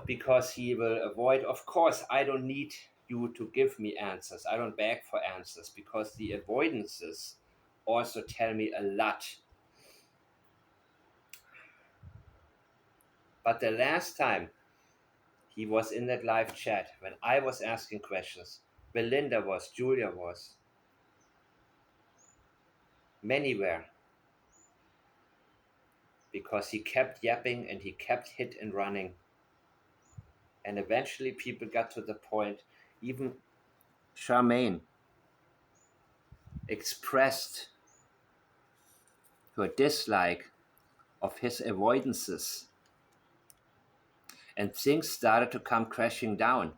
because he will avoid. Of course, I don't need you to give me answers. I don't beg for answers because the avoidances also tell me a lot. But the last time he was in that live chat, when I was asking questions, Belinda was, Julia was, many were, because he kept yapping and he kept hit and running. And eventually people got to the point, even Charmaine expressed her dislike of his avoidances. And things started to come crashing down,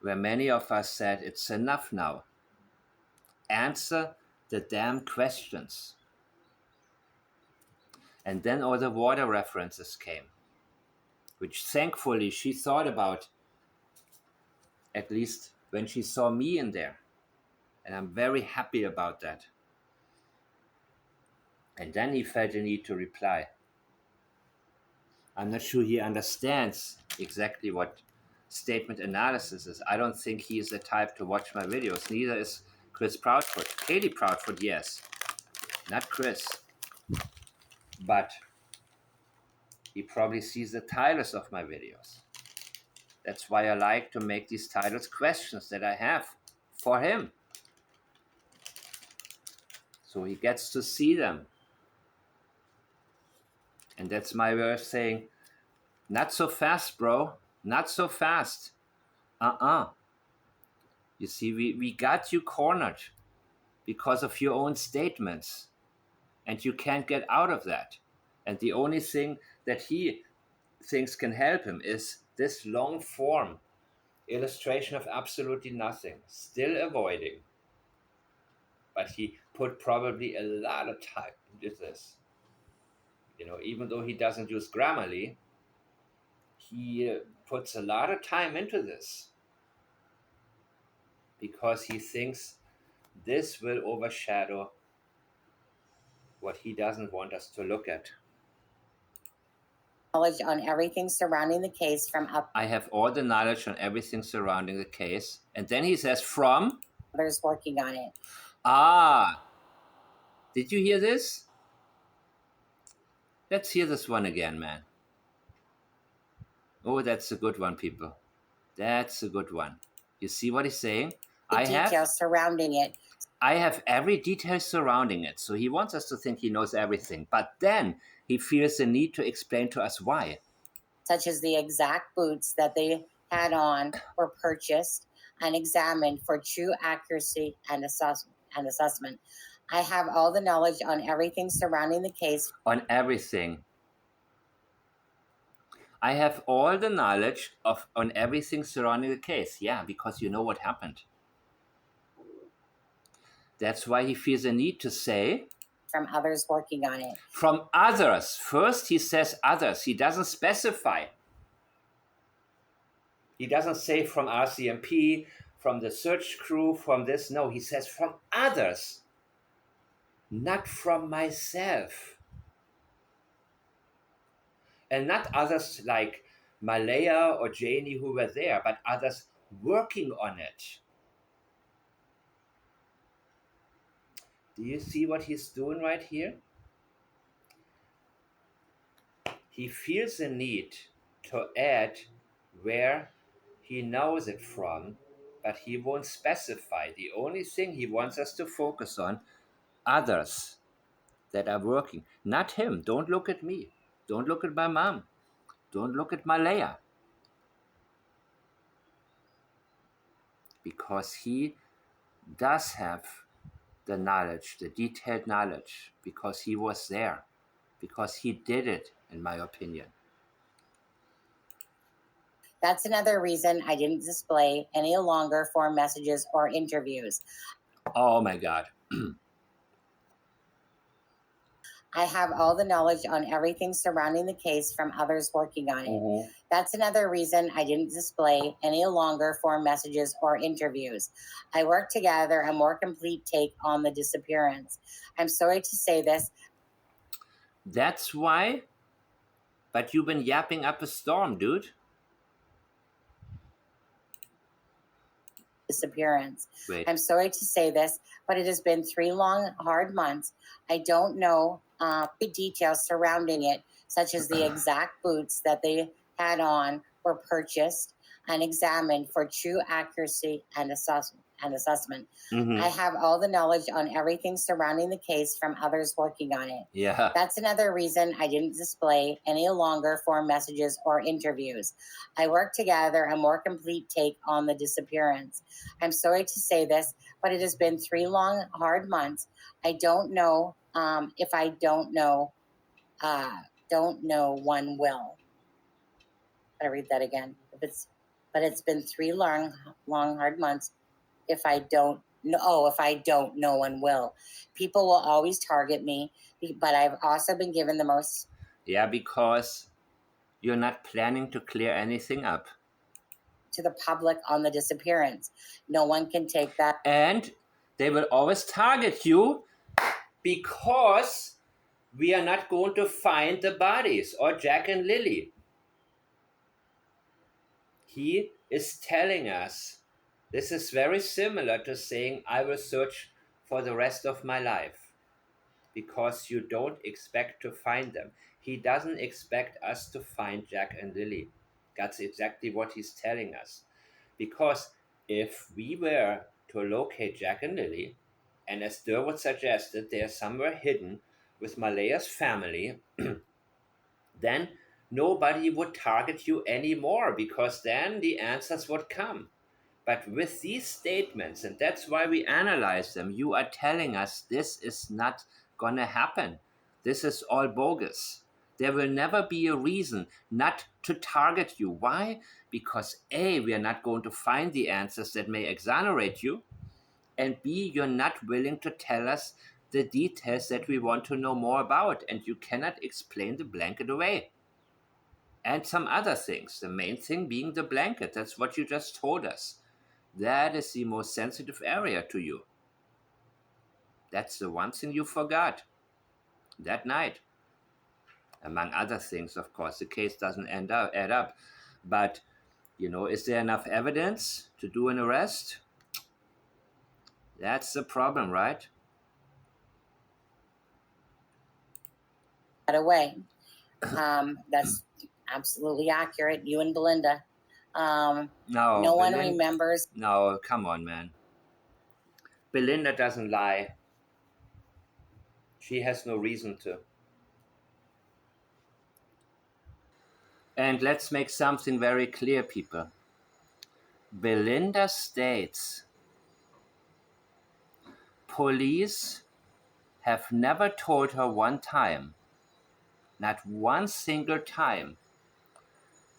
where many of us said, it's enough now. Answer the damn questions. And then all the water references came, which thankfully she thought about, at least when she saw me in there. And I'm very happy about that. And then he felt the need to reply. I'm not sure he understands exactly what statement analysis is. I don't think he is the type to watch my videos. Neither is Chris Proudfoot. Katie Proudfoot, yes. Not Chris. But he probably sees the titles of my videos. That's why I like to make these titles questions that I have for him. So he gets to see them. And that's my way of saying, not so fast, bro. Not so fast. You see, we got you cornered because of your own statements. And you can't get out of that. And the only thing that he thinks can help him is this long form illustration of absolutely nothing, still avoiding. But he put probably a lot of time into this. Even though he doesn't use Grammarly, he puts a lot of time into this because he thinks this will overshadow what he doesn't want us to look at. Knowledge on everything surrounding the case from I have all the knowledge on everything surrounding the case. And then he says, from others working on it. Did you hear this? Let's hear this one again, man. Oh, that's a good one, people. That's a good one. You see what he's saying? Details surrounding it. I have every detail surrounding it. So he wants us to think he knows everything. But then he feels the need to explain to us why. Such as the exact boots that they had on were purchased and examined for true accuracy and assessment. I have all the knowledge on everything surrounding the case. On everything. I have all the knowledge on everything surrounding the case. Yeah, because you know what happened. That's why he feels a need to say, from others working on it. From others. First he says others. He doesn't specify. He doesn't say from RCMP, from the search crew, from this. No, he says from others. Not from myself. And not others like Malaya or Janie who were there, but others working on it. Do you see what he's doing right here? He feels the need to add where he knows it from but he won't specify. The only thing he wants us to focus on, others that are working, not him. Don't look at me. Don't look at my mom. Don't look at Malaya. Because he does have the knowledge, the detailed knowledge, because he was there, because he did it, in my opinion. That's another reason I didn't display any longer form messages or interviews. Oh my God. I have all the knowledge on everything surrounding the case from others working on it. Mm-hmm. That's another reason I didn't display any longer form messages or interviews. I worked to gather a more complete take on the disappearance. I'm sorry to say this. That's why? But you've been yapping up a storm, dude. Disappearance. Wait. I'm sorry to say this, but it has been 3 long, hard months. I don't know the details surrounding it, such as the exact boots that they had on were purchased and examined for true accuracy and assessment. Mm-hmm. I have all the knowledge on everything surrounding the case from others working on it. Yeah. That's another reason I didn't display any longer form messages or interviews. I worked to gather a more complete take on the disappearance. I'm sorry to say this, but it has been 3 long, hard months. I don't know if I don't know, one will. I read that again. But it's been 3 long, hard months. If I don't know, one will. People will always target me, but I've also been given the most. Yeah, because you're not planning to clear anything up. To the public on the disappearance. No one can take that. And they will always target you because we are not going to find the bodies or Jack and Lily. He is telling us this is very similar to saying, I will search for the rest of my life because you don't expect to find them. He doesn't expect us to find Jack and Lily. That's exactly what he's telling us. Because if we were to locate Jack and Lily, and as Durwood suggested, they're somewhere hidden with Malaya's family, then nobody would target you anymore because then the answers would come. But with these statements, and that's why we analyze them, you are telling us this is not going to happen. This is all bogus. There will never be a reason not to target you. Why? Because A, we are not going to find the answers that may exonerate you, and B, you're not willing to tell us the details that we want to know more about, and you cannot explain the blanket away. And some other things, the main thing being the blanket. That's what you just told us. That is the most sensitive area to you. That's the one thing you forgot that night. Among other things, of course, the case doesn't add up. But, is there enough evidence to do an arrest? That's the problem, right? Away. That's absolutely accurate. You and Belinda. No one remembers. No, come on, man. Belinda doesn't lie. She has no reason to. And let's make something very clear, people. Belinda states police have never told her one time, not one single time,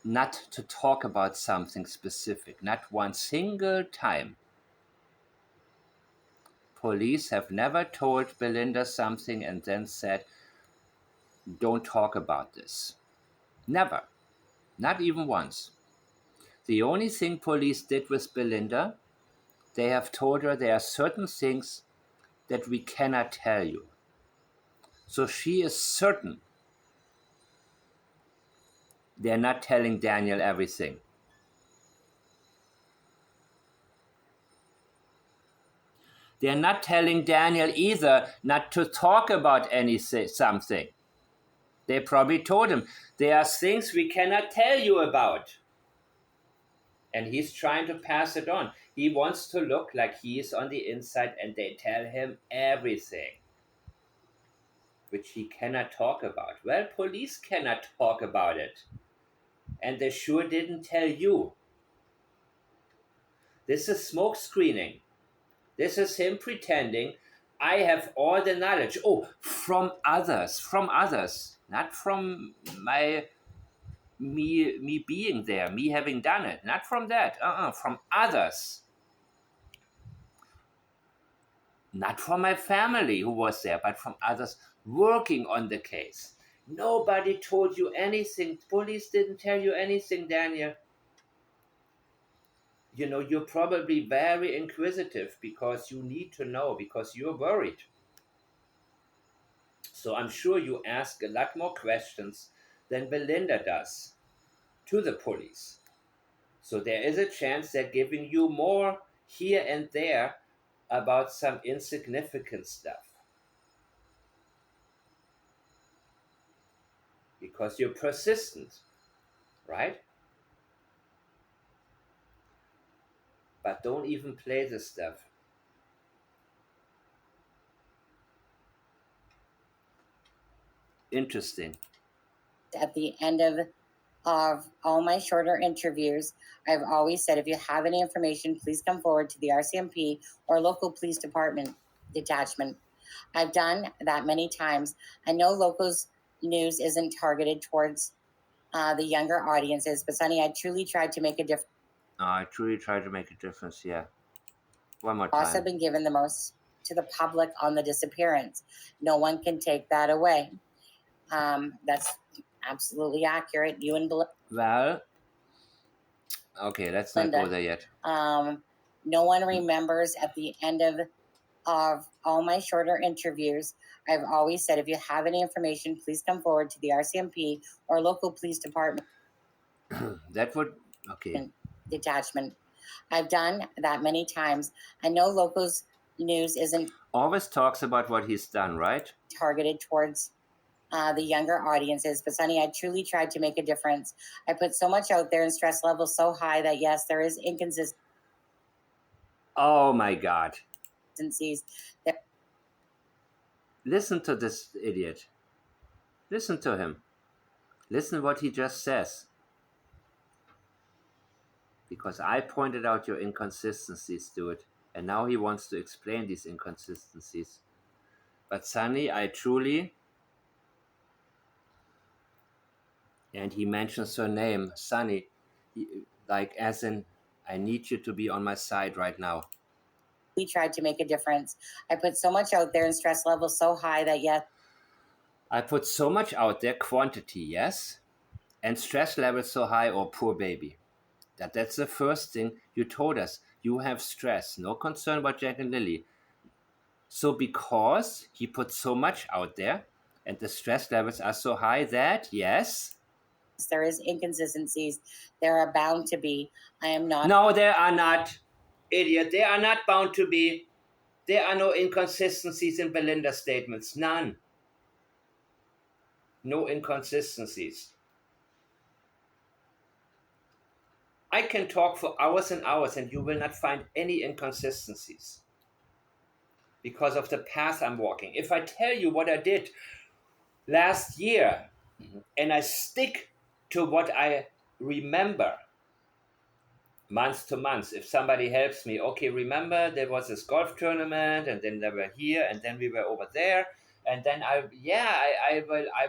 not to talk about something specific, not one single time. Police have never told Belinda something and then said, don't talk about this. Never. Not even once. The only thing police did with Belinda, they have told her there are certain things that we cannot tell you. So she is certain they're not telling Daniel everything. They're not telling Daniel either not to talk about something. They probably told him, there are things we cannot tell you about. And he's trying to pass it on. He wants to look like he is on the inside and they tell him everything, which he cannot talk about. Well, police cannot talk about it. And they sure didn't tell you. This is smoke screening. This is him pretending I have all the knowledge. Oh, from others, not from me being there, me having done it, not from that. From others, not from my family who was there, but from others working on the case. Nobody told you anything. Police didn't tell you anything, Daniel. You know, you're probably very inquisitive because you need to know, because you're worried. So I'm sure you ask a lot more questions than Belinda does to the police. So there is a chance they're giving you more here and there about some insignificant stuff. Because you're persistent, right? But don't even play this stuff. Interesting. At the end of all my shorter interviews, I've always said, if you have any information, please come forward to the RCMP or local police department detachment. I've done that many times. I know locals news isn't targeted towards the younger audiences, but Sonny, I truly tried to make a difference. I truly try to make a difference, yeah. One more Also time. been given the most to the public on the disappearance. No one can take that away. That's absolutely accurate. You and Well, okay, let's not go there yet. No one remembers at the end of all my shorter interviews, I've always said, if you have any information, please come forward to the RCMP or local police department That would, okay. detachment. I've done that many times. I know locals news isn't Always talks about what he's done, right? targeted towards the younger audiences, but Sonny, I truly tried to make a difference. I put so much out there and stress levels so high that yes, there is inconsistencies. Oh my God. That Listen to this idiot. Listen to him. Listen what he just says. Because I pointed out your inconsistencies, dude. And now he wants to explain these inconsistencies. But Sunny, I truly, and he mentions her name, Sunny, like as in, I need you to be on my side right now. we tried to make a difference. I put so much out there and stress levels so high that yes, I put so much out there, quantity, yes, and stress levels so high, or poor baby. That's the first thing you told us. You have stress, no concern about Jack and Lily. So because he put so much out there and the stress levels are so high that, yes. there is inconsistencies. There are bound to be. I am not. No, there are not. Idiot. There are not bound to be. There are no inconsistencies in Belinda's statements. None. No inconsistencies. I can talk for hours and hours and you will not find any inconsistencies because of the path I'm walking. If I tell you what I did last year and I stick to what I remember month to month, if somebody helps me, okay, remember there was this golf tournament and then they were here and then we were over there and then I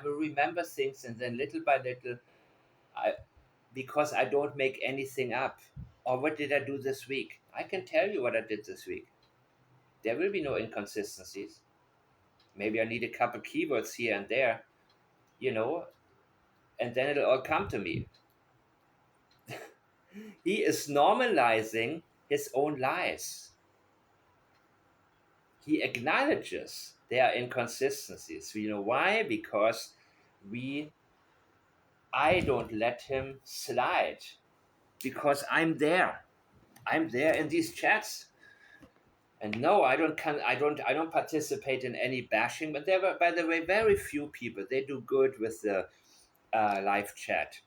will remember things, and then little by little, I because I don't make anything up. Or what did I do this week? I can tell you what I did this week. There will be no inconsistencies. Maybe I need a couple keywords here and there, you know, and then it'll all come to me. He is normalizing his own lies. He acknowledges there are inconsistencies. You know why? Because I don't let him slide. Because I'm there. I'm there in these chats. And no, I don't participate in any bashing, but there were, by the way, very few people. They do good with the live chat,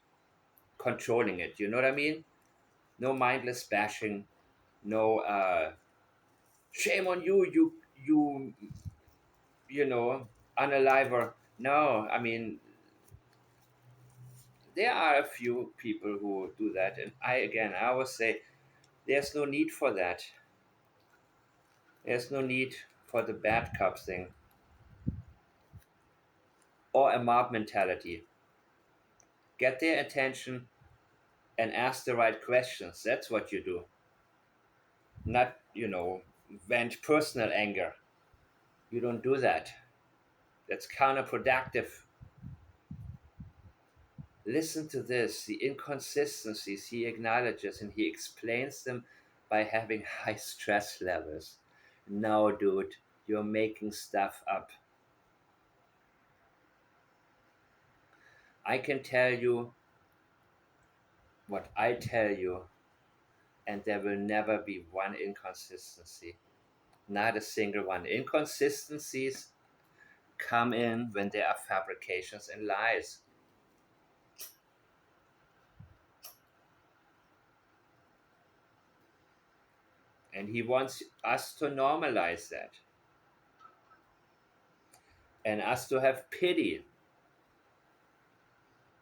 controlling it. You know what I mean? No mindless bashing. no shame on you, you know, unaliver. No, I mean, there are a few people who do that, and I always say there's no need for that. There's no need for the bad cop thing or a mob mentality. Get their attention and ask the right questions. That's what you do. Not, vent personal anger. You don't do that. That's counterproductive. Listen to this, the inconsistencies he acknowledges, and he explains them by having high stress levels. No, dude, you're making stuff up. I can tell you what I tell you, and there will never be one inconsistency. Not a single one. Inconsistencies come in when there are fabrications and lies. And he wants us to normalize that and us to have pity,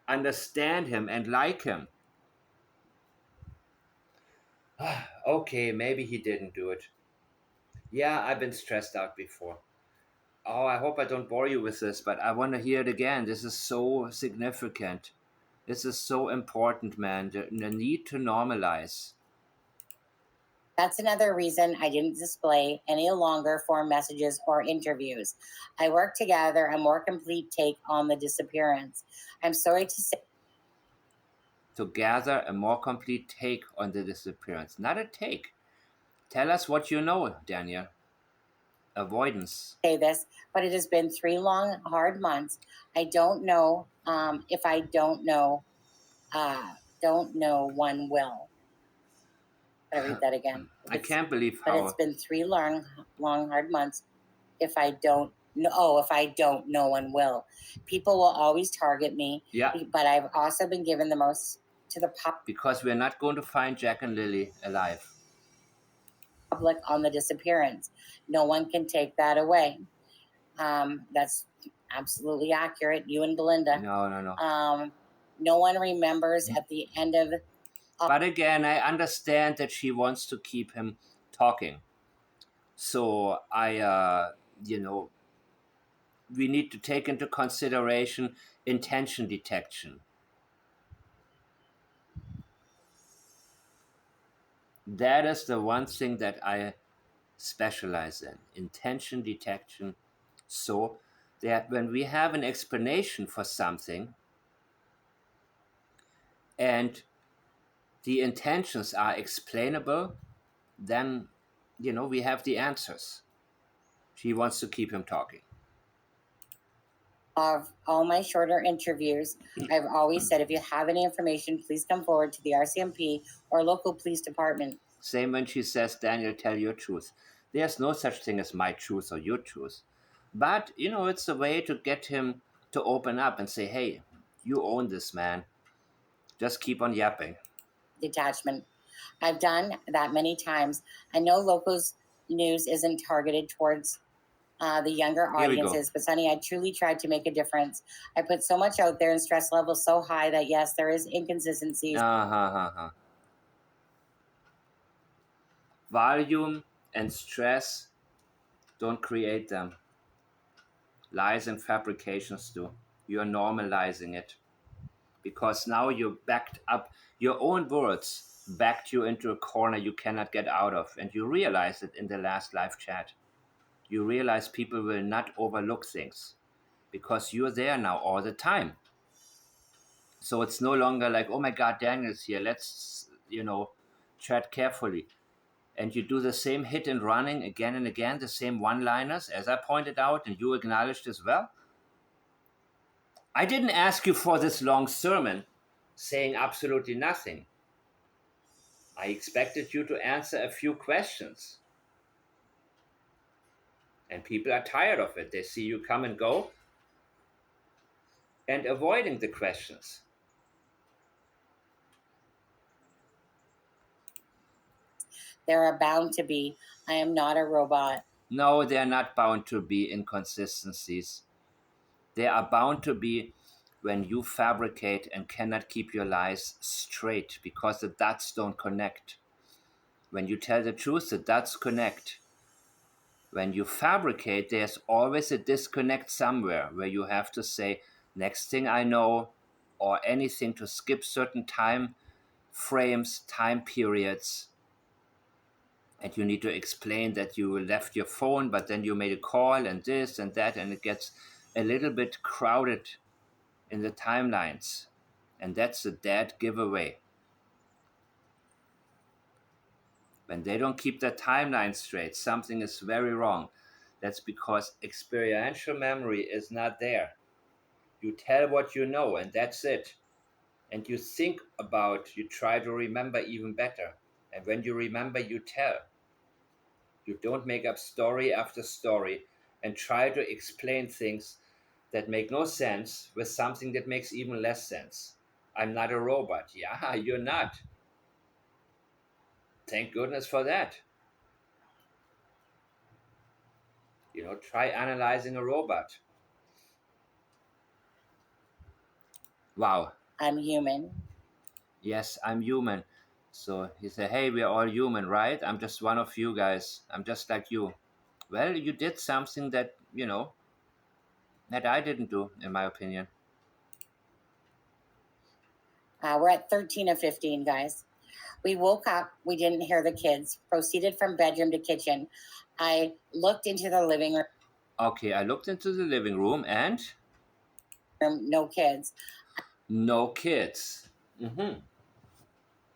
understand him, and like him. Okay, maybe he didn't do it. Yeah, I've been stressed out before. Oh, I hope I don't bore you with this, but I want to hear it again. This is so significant. This is so important, man. The need to normalize. That's another reason I didn't display any longer form messages or interviews. I worked to gather a more complete take on the disappearance. I'm sorry to say To gather a more complete take on the disappearance. Not a take. Tell us what you know, Daniel. Avoidance. this, but it has been 3 long, hard months. I don't know if I don't know one will. I read that again. I can't believe But it's how. been 3 long, hard months. If I don't know, oh, if I don't, no one will. People will always target me, Yeah, but I've also been given the most to the because we're not going to find Jack and Lily alive. public on the disappearance. No one can take that away. That's absolutely accurate. You and Belinda. No, no, no. No one remembers at the end of But again, I understand that she wants to keep him talking. So you know, we need to take into consideration intention detection. That is the one thing that I specialize in, intention detection. So that when we have an explanation for something and the intentions are explainable, then, we have the answers. She wants to keep him talking. of all my shorter interviews, I've always said if you have any information, please come forward to the RCMP or local police department. Same when she says, Daniel, tell your truth. There's no such thing as my truth or your truth. But, it's a way to get him to open up and say, hey, you own this, man. Just keep on yapping. Detachment. I've done that many times. I know locals news isn't targeted towards the younger Here we go. audiences, but Sonny, I truly tried to make a difference. I put so much out there and stress levels so high that yes, there is inconsistencies. Uh-huh. Volume and stress don't create them. Lies and fabrications do. You're normalizing it. Because now you backed up your own words, backed you into a corner you cannot get out of. And you realize it in the last live chat. You realize people will not overlook things because you're there now all the time. So it's no longer like, oh my God, Daniel's here. Let's, tread carefully. And you do the same hit and running again and again, the same one liners, as I pointed out, and you acknowledged as well. I didn't ask you for this long sermon saying absolutely nothing. I expected you to answer a few questions. And people are tired of it. They see you come and go and avoiding the questions. There are bound to be. I am not a robot. No, they're not bound to be inconsistencies. They are bound to be when you fabricate and cannot keep your lies straight because the dots don't connect. When you tell the truth, the dots connect. When you fabricate, there's always a disconnect somewhere where you have to say, next thing I know, or anything to skip certain time frames, time periods. And you need to explain that you left your phone, but then you made a call and this and that, and it gets a little bit crowded in the timelines. And that's a dead giveaway. When they don't keep their timeline straight, something is very wrong. That's because experiential memory is not there. You tell what you know, and that's it. And you think about, you try to remember even better. And when you remember, you tell. You don't make up story after story and try to explain things that make no sense with something that makes even less sense. I'm not a robot. Yeah, you're not. Thank goodness for that. Try analyzing a robot. Wow. I'm human. Yes, I'm human. So he said, hey, we're all human, right? I'm just one of you guys. I'm just like you. Well, you did something that I didn't do, in my opinion. We're at 13 of 15, guys. We woke up. We didn't hear the kids. Proceeded from bedroom to kitchen. I looked into the living Okay, I looked into the living room and room. No kids. no kids.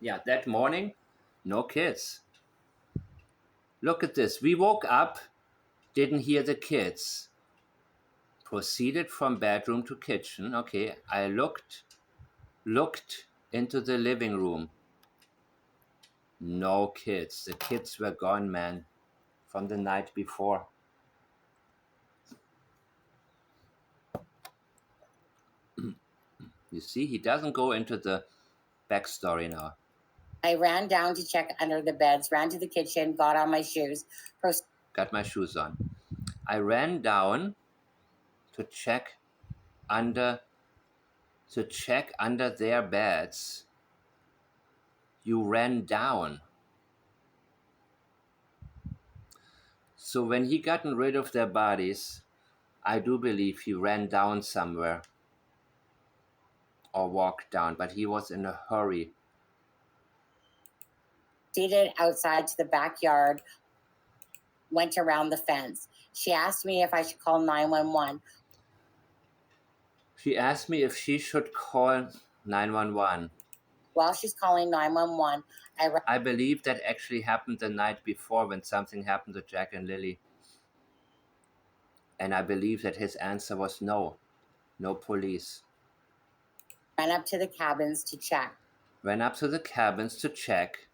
Yeah, that morning, no kids. Look at this. We woke up, didn't hear the kids. Proceeded from bedroom to kitchen. Okay, I looked into the living room. No kids. The kids were gone, man, from the night before. You see, he doesn't go into the backstory now. I ran down to check under the beds, ran to the kitchen, got on my shoes. Got my shoes on. I ran down to check under their beds. You ran down. So when he gotten rid of their bodies, I do believe he ran down somewhere or walked down, but he was in a hurry. Proceeded outside to the backyard, went around the fence. She asked me if I should call 911. She asked me if she should call 911. While she's calling 911, I believe that actually happened the night before when something happened to Jack and Lily. And I believe that his answer was no. No police. ran up to the cabins to check. Ran up to the cabins to check.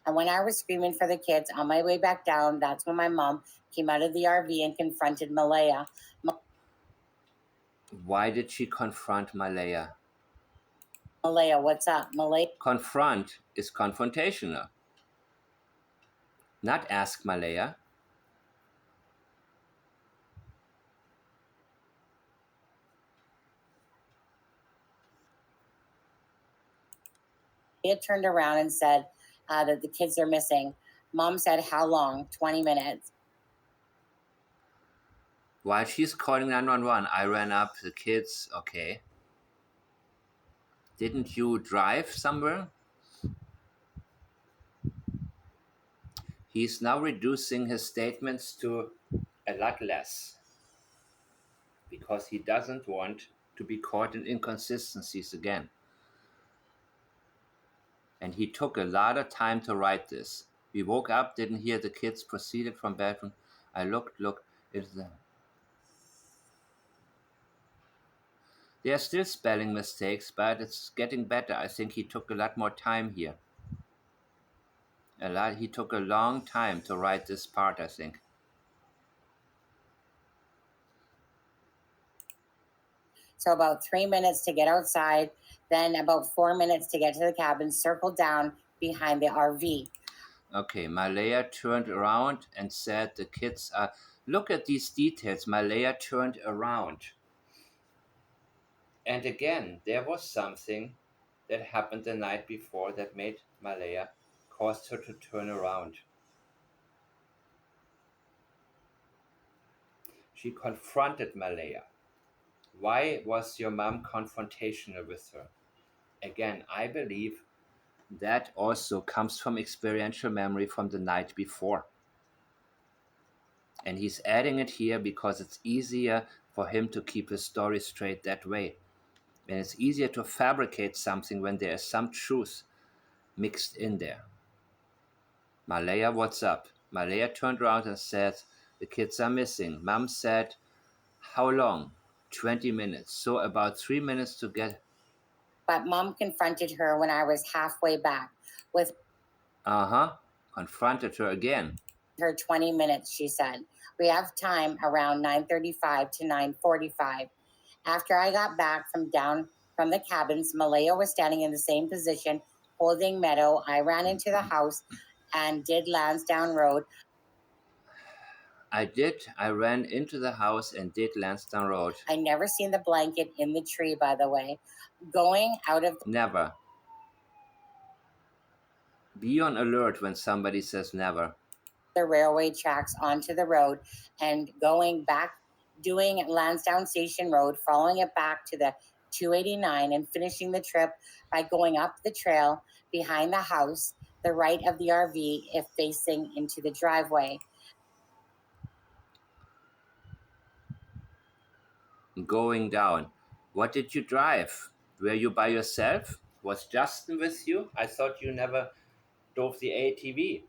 And when I was screaming for the kids on my way back down, that's when my mom came out of the RV and confronted Malaya. Why did she confront Malaya? Malaya, what's up? Malaya Confront is confrontational. Not ask Malaya. turned around and said that the kids are missing. Mom said, how long? 20 minutes. While she's calling 911, I ran up the kids. Okay. Didn't you drive somewhere? He's now reducing his statements to a lot less because he doesn't want to be caught in inconsistencies again. And he took a lot of time to write this. We woke up, didn't hear the kids, proceeded from bedroom. I looked, it's there. There are still spelling mistakes, but it's getting better. I think he took a lot more time here. He took a long time to write this part, I think. So about 3 minutes to get outside, then about 4 minutes to get to the cabin, circled down behind the RV. Okay, Malaya turned around and said, the kids are. Look at these details. Malaya turned around. And again, there was something that happened the night before that made Malaya, caused her to turn around. She confronted Malaya. Why was your mom confrontational with her? Again, I believe that also comes from experiential memory from the night before. And he's adding it here because it's easier for him to keep his story straight that way. And it's easier to fabricate something when there is some truth mixed in there. Malaya, what's up? Malaya turned around and said, the kids are missing. Mom said, how long? 20 minutes. So about 3 minutes to get. But mom confronted her when I was halfway back with Uh huh. Confronted her again. her 20 minutes, she said. We have time around 9:35 to 9:45. After I got back from down from the cabins, Malaya was standing in the same position, holding Meadow. I ran into the house and did Lansdowne Road. I did. I ran into the house and did Lansdowne Road. I never seen the blanket in the tree, by the way. Going out of Never. Be on alert when somebody says never. the railway tracks onto the road and going back, doing Lansdowne Station Road, following it back to the 289 and finishing the trip by going up the trail behind the house, the right of the RV if facing into the driveway. Going down. What did you drive? Were you by yourself? Was Justin with you? I thought you never drove the ATV.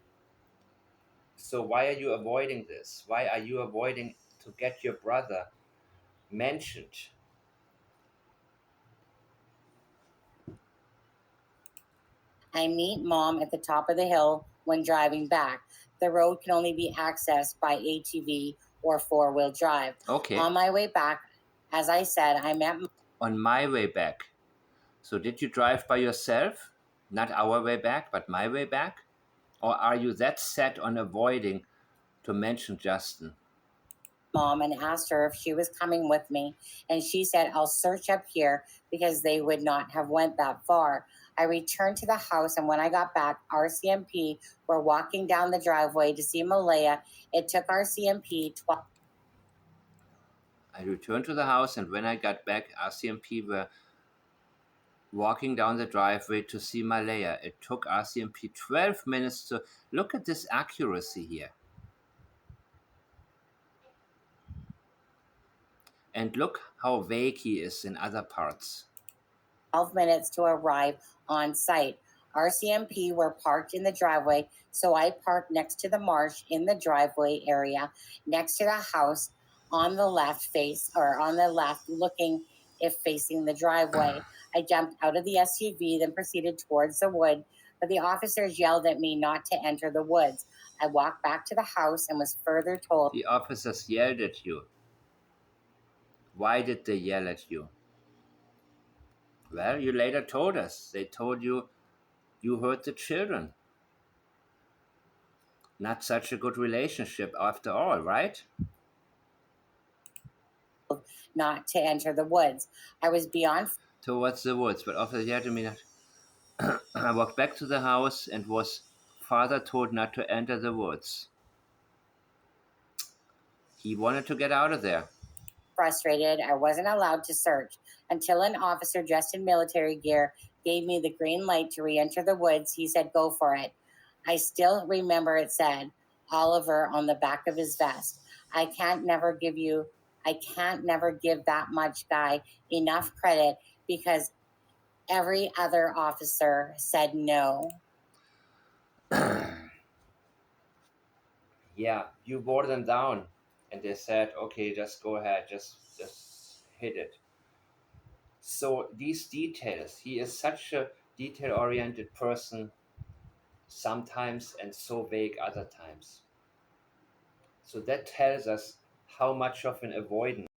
So why are you avoiding this? Why are you avoiding to get your brother mentioned? I meet mom at the top of the hill when driving back. The road can only be accessed by ATV or four-wheel drive. Okay. On my way back, as I said, I met On my way back. So did you drive by yourself? Not our way back, but my way back? Or are you that set on avoiding to mention Justin? mom and asked her if she was coming with me, and she said, I'll search up here because they would not have went that far. I returned to the house, and when I got back, RCMP were walking down the driveway to see Malaya. It took RCMP 12 I returned to the house, and when I got back, RCMP were walking down the driveway to see Malaya. It took RCMP 12 minutes to look at this accuracy here. And look how vague he is in other parts. minutes to arrive on site. RCMP were parked in the driveway, so I parked next to the marsh in the driveway area, next to the house on the left face or on the left, looking if facing the driveway. I jumped out of the SUV, then proceeded towards the wood, but the officers yelled at me not to enter the woods. I walked back to the house and was further told The officers yelled at you. Why did they yell at you? Well, you later told us. They told you you hurt the children. Not such a good relationship after all, right? not to enter the woods. I was beyond Towards the woods, but after yelled at me not. I walked back to the house and was father told not to enter the woods. He wanted to get out of there. frustrated. I wasn't allowed to search until an officer dressed in military gear gave me the green light to re enter the woods. He said, Go for it. I still remember it said, Oliver on the back of his vest. I can't never give that much guy enough credit because every other officer said no. Yeah, you wore them down, and they said, "Okay, just go ahead, just hit it." So these details, he is such a detail-oriented person sometimes, and so vague other times. So that tells us how much of an avoidance